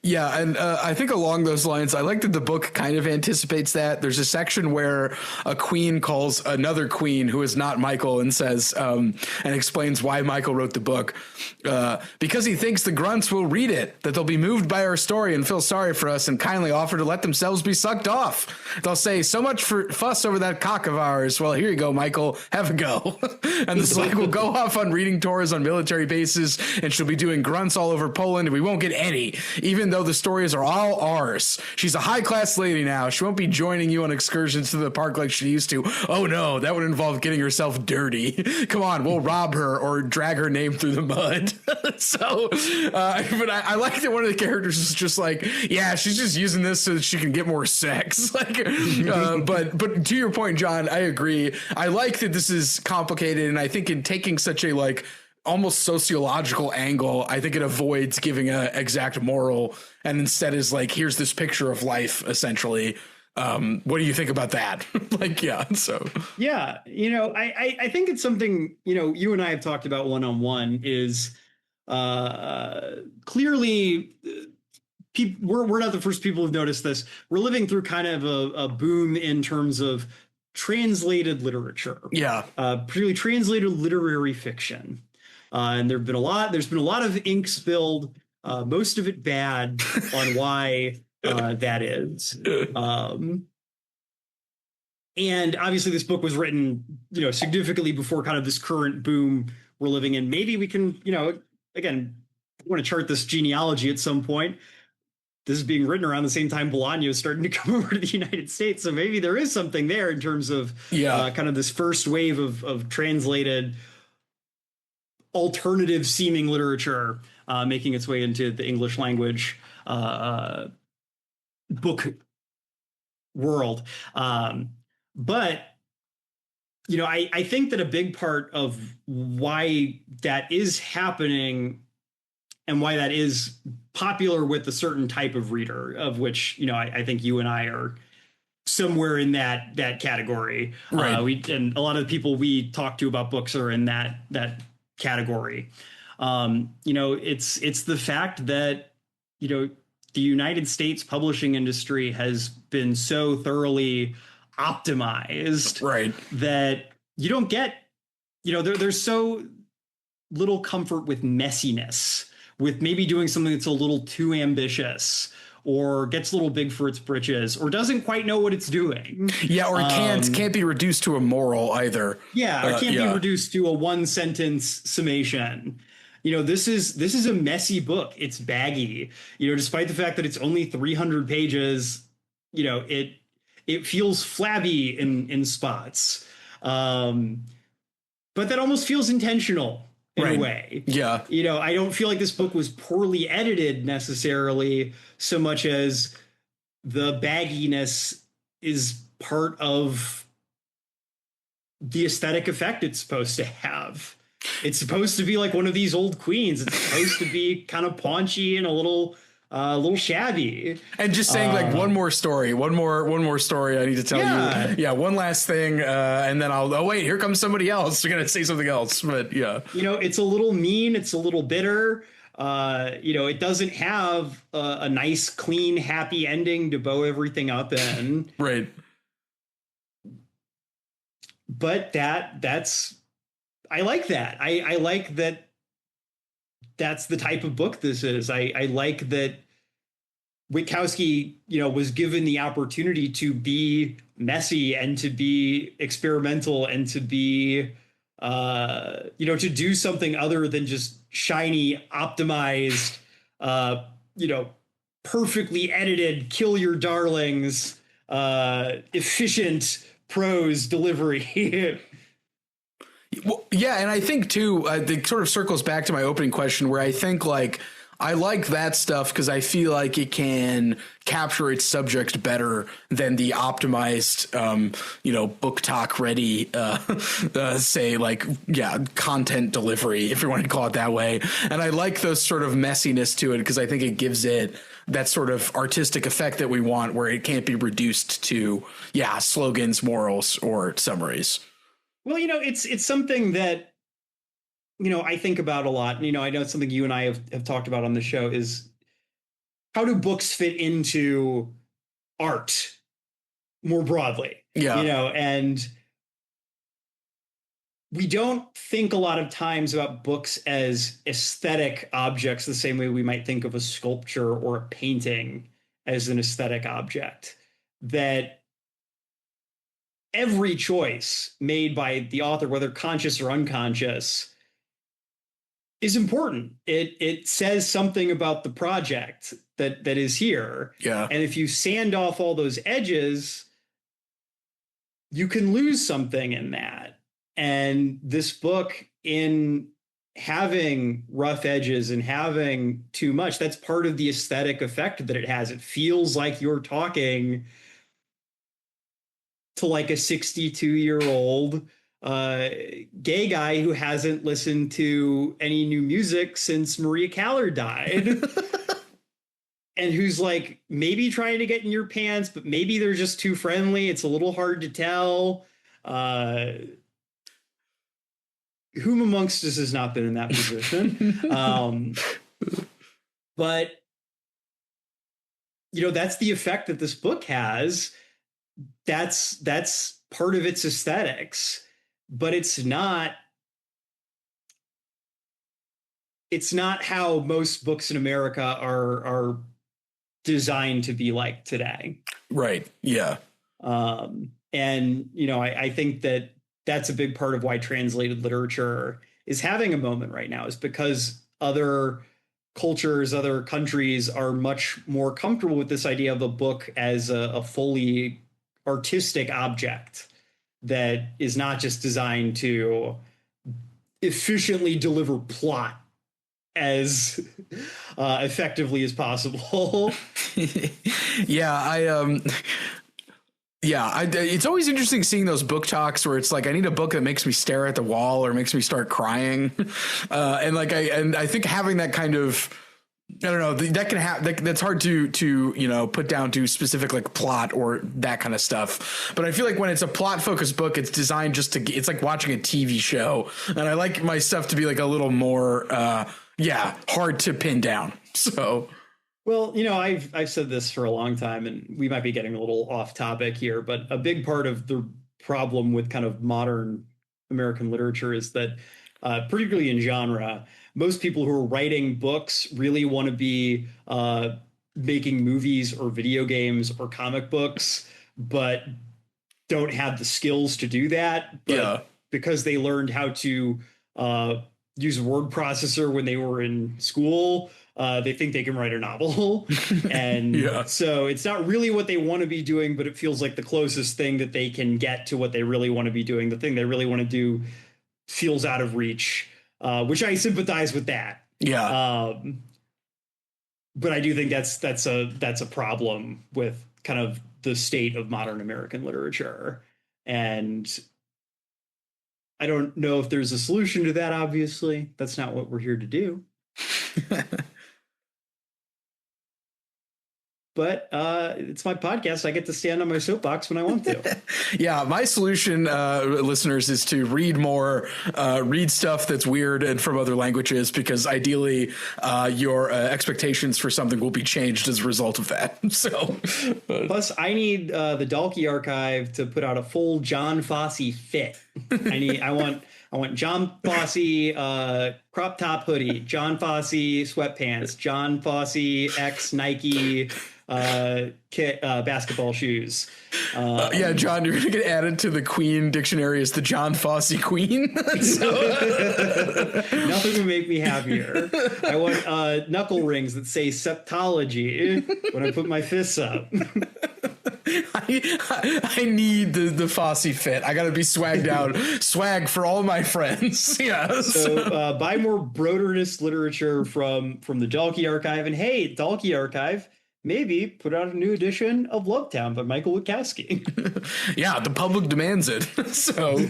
Yeah, and I think along those lines, I like that the book kind of anticipates that. There's a section where a queen calls another queen who is not Michael and says, and explains why Michael wrote the book. Because he thinks the grunts will read it, that they'll be moved by our story and feel sorry for us and kindly offer to let themselves be sucked off. They'll say, so much for fuss over that cock of ours. Well, here you go, Michael, have a go. And the Slag will go off on reading tours on military bases, and she'll be doing grunts all over Poland, and we won't get any, even though the stories are all ours. She's a high-class lady now. She won't be joining you on excursions to the park like she used to. Oh, no, that would involve getting herself dirty. Come on, we'll rob her or drag her name through the mud. But I like that one of the characters is just like, yeah, she's just using this so that she can get more sex. But to your point, John, I agree. I like that this is complicated, and I think in taking such a almost sociological angle, I think it avoids giving an exact moral, and instead is like, here's this picture of life, essentially. What do you think about that? I think it's something, you and I have talked about one-on-one is clearly we're not the first people who've noticed this. We're living through kind of a boom in terms of translated literature. Yeah. Particularly translated literary fiction. And there's been a lot of ink spilled, most of it bad, on why that is. And obviously this book was written, significantly before kind of this current boom we're living in. Maybe we can, again, I want to chart this genealogy at some point. This is being written around the same time Bolaño is starting to come over to the United States. So maybe there is something there in terms of kind of this first wave of translated alternative seeming literature making its way into the English language book world. But, I think that a big part of why that is happening and why that is popular with a certain type of reader, of which, I think you and I are somewhere in that category. Right. And a lot of the people we talk to about books are in that category. It's the fact that, the United States publishing industry has been so thoroughly optimized, right, that you don't get, there's so little comfort with messiness, with maybe doing something that's a little too ambitious, or gets a little big for its britches, or doesn't quite know what it's doing. Yeah, or can't be reduced to a moral either. Yeah, or can't be reduced to a one sentence summation. This is a messy book. It's baggy. Despite the fact that it's only 300 pages, it feels flabby in spots. But that almost feels intentional. in right. a way. Yeah. You know, I don't feel like this book was poorly edited necessarily so much as the bagginess is part of the aesthetic effect it's supposed to have. It's supposed to be like one of these old queens. It's supposed to be kind of paunchy and a little shabby. And just saying like one more story I need to tell you. Yeah, one last thing, and then oh wait, here comes somebody else. We're gonna say something else, but yeah. You know, it's a little mean. It's a little bitter. You know, it doesn't have a nice, clean, happy ending to bow everything up in. Right. But that's I like that. I like that that's the type of book this is. I like that Witkowski, you know, was given the opportunity to be messy and to be experimental and to be, you know, to do something other than just shiny, optimized, you know, perfectly edited, kill your darlings, efficient prose delivery. Well, yeah, and I think too, it sort of circles back to my opening question, where I think like I like that stuff because I feel like it can capture its subject better than the optimized, you know, book talk ready, say like, yeah, content delivery, if you want to call it that way. And I like those sort of messiness to it because I think it gives it that sort of artistic effect that we want, where it can't be reduced to, yeah, slogans, morals, or summaries. Well, you know, it's something that, you know, I think about a lot. You know, I know it's something you and I have talked about on the show is how do books fit into art more broadly? Yeah. You know, and we don't think a lot of times about books as aesthetic objects the same way we might think of a sculpture or a painting as an aesthetic object. That every choice made by the author, whether conscious or unconscious, is important. It says something about the project that is here. Yeah. And if you sand off all those edges, you can lose something in that. And this book, in having rough edges and having too much, that's part of the aesthetic effect that it has. It feels like you're talking to like a 62-year-old gay guy who hasn't listened to any new music since Maria Callar died. And who's like maybe trying to get in your pants, but maybe they're just too friendly. It's a little hard to tell. Whom amongst us has not been in that position? But, you know, that's the effect that this book has. That's part of its aesthetics, but it's not how most books in America are designed to be like today. Right. Yeah. And, you know, I think that that's a big part of why translated literature is having a moment right now, is because other cultures, other countries are much more comfortable with this idea of a book as a fully artistic object that is not just designed to efficiently deliver plot as effectively as possible. Yeah, it's always interesting seeing those book talks where it's like, I need a book that makes me stare at the wall or makes me start crying. And I think having that kind of, I don't know, that can have, that's hard to, you know, put down to specific like plot or that kind of stuff. But I feel like when it's a plot focused book, it's designed just to, it's like watching a TV show. And I like my stuff to be like a little more, hard to pin down. So. Well, you know, I've said this for a long time, and we might be getting a little off topic here, but a big part of the problem with kind of modern American literature is that, particularly in genre, most people who are writing books really want to be making movies or video games or comic books, but don't have the skills to do that. But because they learned how to use a word processor when they were in school, they think they can write a novel. And so it's not really what they want to be doing, but it feels like the closest thing that they can get to what they really want to be doing. The thing they really want to do feels out of reach. which I sympathize with that. Yeah. But I do think that's a problem with kind of the state of modern American literature. And I don't know if there's a solution to that, obviously. That's not what we're here to do. But it's my podcast. I get to stand on my soapbox when I want to. Yeah, my solution, listeners, is to read more, read stuff that's weird and from other languages, because ideally your expectations for something will be changed as a result of that. So, plus, I need the Dalkey Archive to put out a full John Fosse fit. I want John Fosse crop top hoodie, John Fosse sweatpants, John Fosse X Nike kit basketball shoes. Yeah, John, you're gonna get added to the Queen dictionary as the John Fosse Queen. Nothing would make me happier. I want knuckle rings that say septology when I put my fists up. I need the Fosse fit. I gotta be swagged out. Swag for all my friends. Yeah. So buy more Broderist literature from the Dalkey Archive, and hey, Dalkey Archive, maybe put out a new edition of Lovetown by Michael Witkowski. Yeah, the public demands it. So,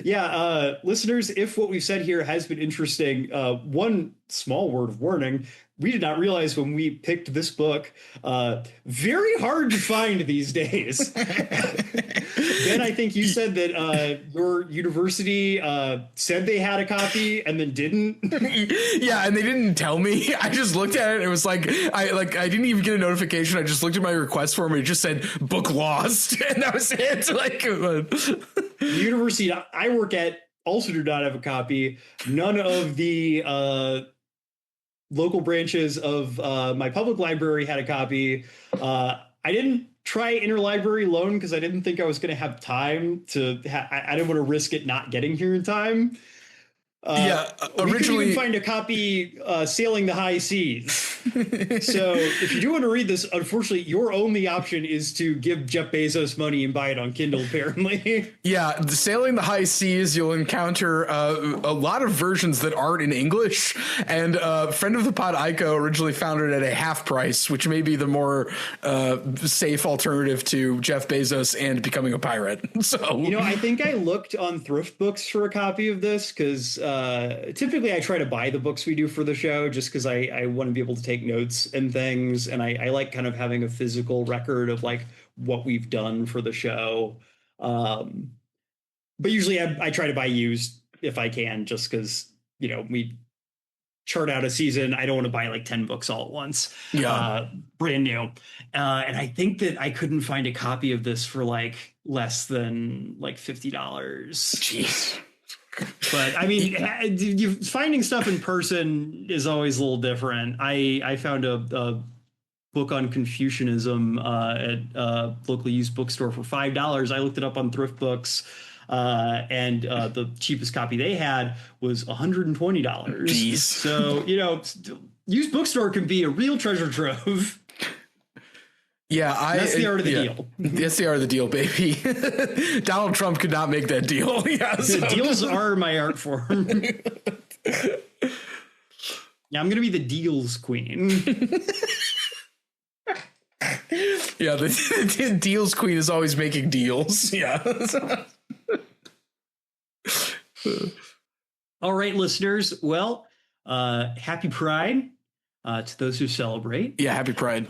yeah, listeners, if what we've said here has been interesting, one small word of warning: we did not realize when we picked this book, very hard to find these days. Ben, I think you said that your university said they had a copy and then didn't. Yeah, and they didn't tell me. I just looked at it. It was like I didn't even get a notification. I just looked at my request form and it just said book lost, and that was it. Like, the university I work at also do not have a copy. None of the local branches of my public library had a copy. I didn't try interlibrary loan because I didn't think I was going to have time to. I didn't want to risk it not getting here in time. Originally, we couldn't even find a copy sailing the high seas. So if you do want to read this, unfortunately, your only option is to give Jeff Bezos money and buy it on Kindle, apparently. Yeah, sailing the high seas, you'll encounter a lot of versions that aren't in English. And friend of the pod, Aiko, originally found it at a half price, which may be the more safe alternative to Jeff Bezos and becoming a pirate. So, I think I looked on Thrift Books for a copy of this because typically I try to buy the books we do for the show just because I want to be able to take notes and things. And I like kind of having a physical record of like what we've done for the show. But usually I try to buy used if I can, just because, we chart out a season. I don't want to buy like 10 books all at once. Yeah. Brand new. And I think that I couldn't find a copy of this for like less than like $50. Jeez. But I mean, finding stuff in person is always a little different. I found a book on Confucianism at a locally used bookstore for $5. I looked it up on Thrift Books, and the cheapest copy they had was $120. Jeez. So, used bookstore can be a real treasure trove. Yeah, that's the art of the deal. That's the art of the deal, baby. Donald Trump could not make that deal. Yeah, the deals are my art form. Yeah, I'm gonna be the deals queen. Yeah, the deals queen is always making deals. Yeah. All right, listeners. Well, happy Pride. To those who celebrate. Yeah, happy Pride.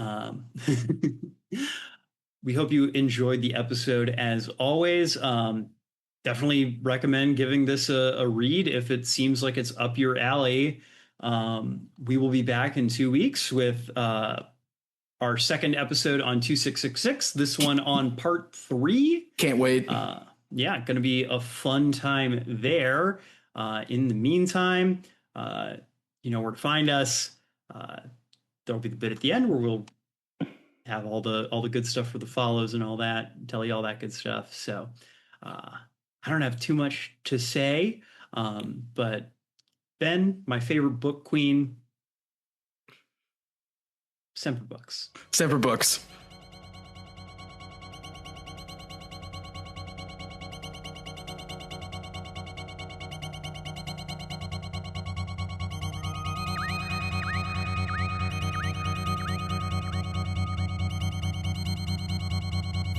We hope you enjoyed the episode as always. Definitely recommend giving this a read if it seems like it's up your alley. We will be back in 2 weeks with our second episode on 2666. This one on part 3. Can't wait. Yeah, going to be a fun time there. In the meantime, you know where to find us. There'll be the bit at the end where we'll have all the good stuff for the follows and all that, tell you all that good stuff. So I don't have too much to say, but Ben, my favorite book queen, Semper Books. Semper Books.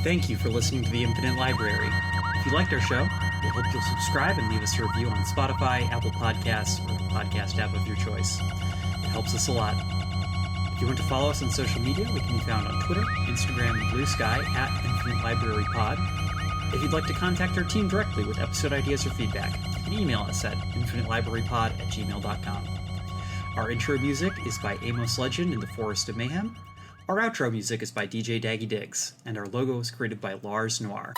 Thank you for listening to The Infinite Library. If you liked our show, we hope you'll subscribe and leave us a review on Spotify, Apple Podcasts, or the podcast app of your choice. It helps us a lot. If you want to follow us on social media, we can be found on Twitter, Instagram, and Blue Sky at Infinite Library Pod. If you'd like to contact our team directly with episode ideas or feedback, you can email us at infinitelibrarypod@gmail.com. Our intro music is by Amos Legend in the Forest of Mayhem. Our outro music is by DJ Daggy Diggs, and our logo was created by Lars Noir.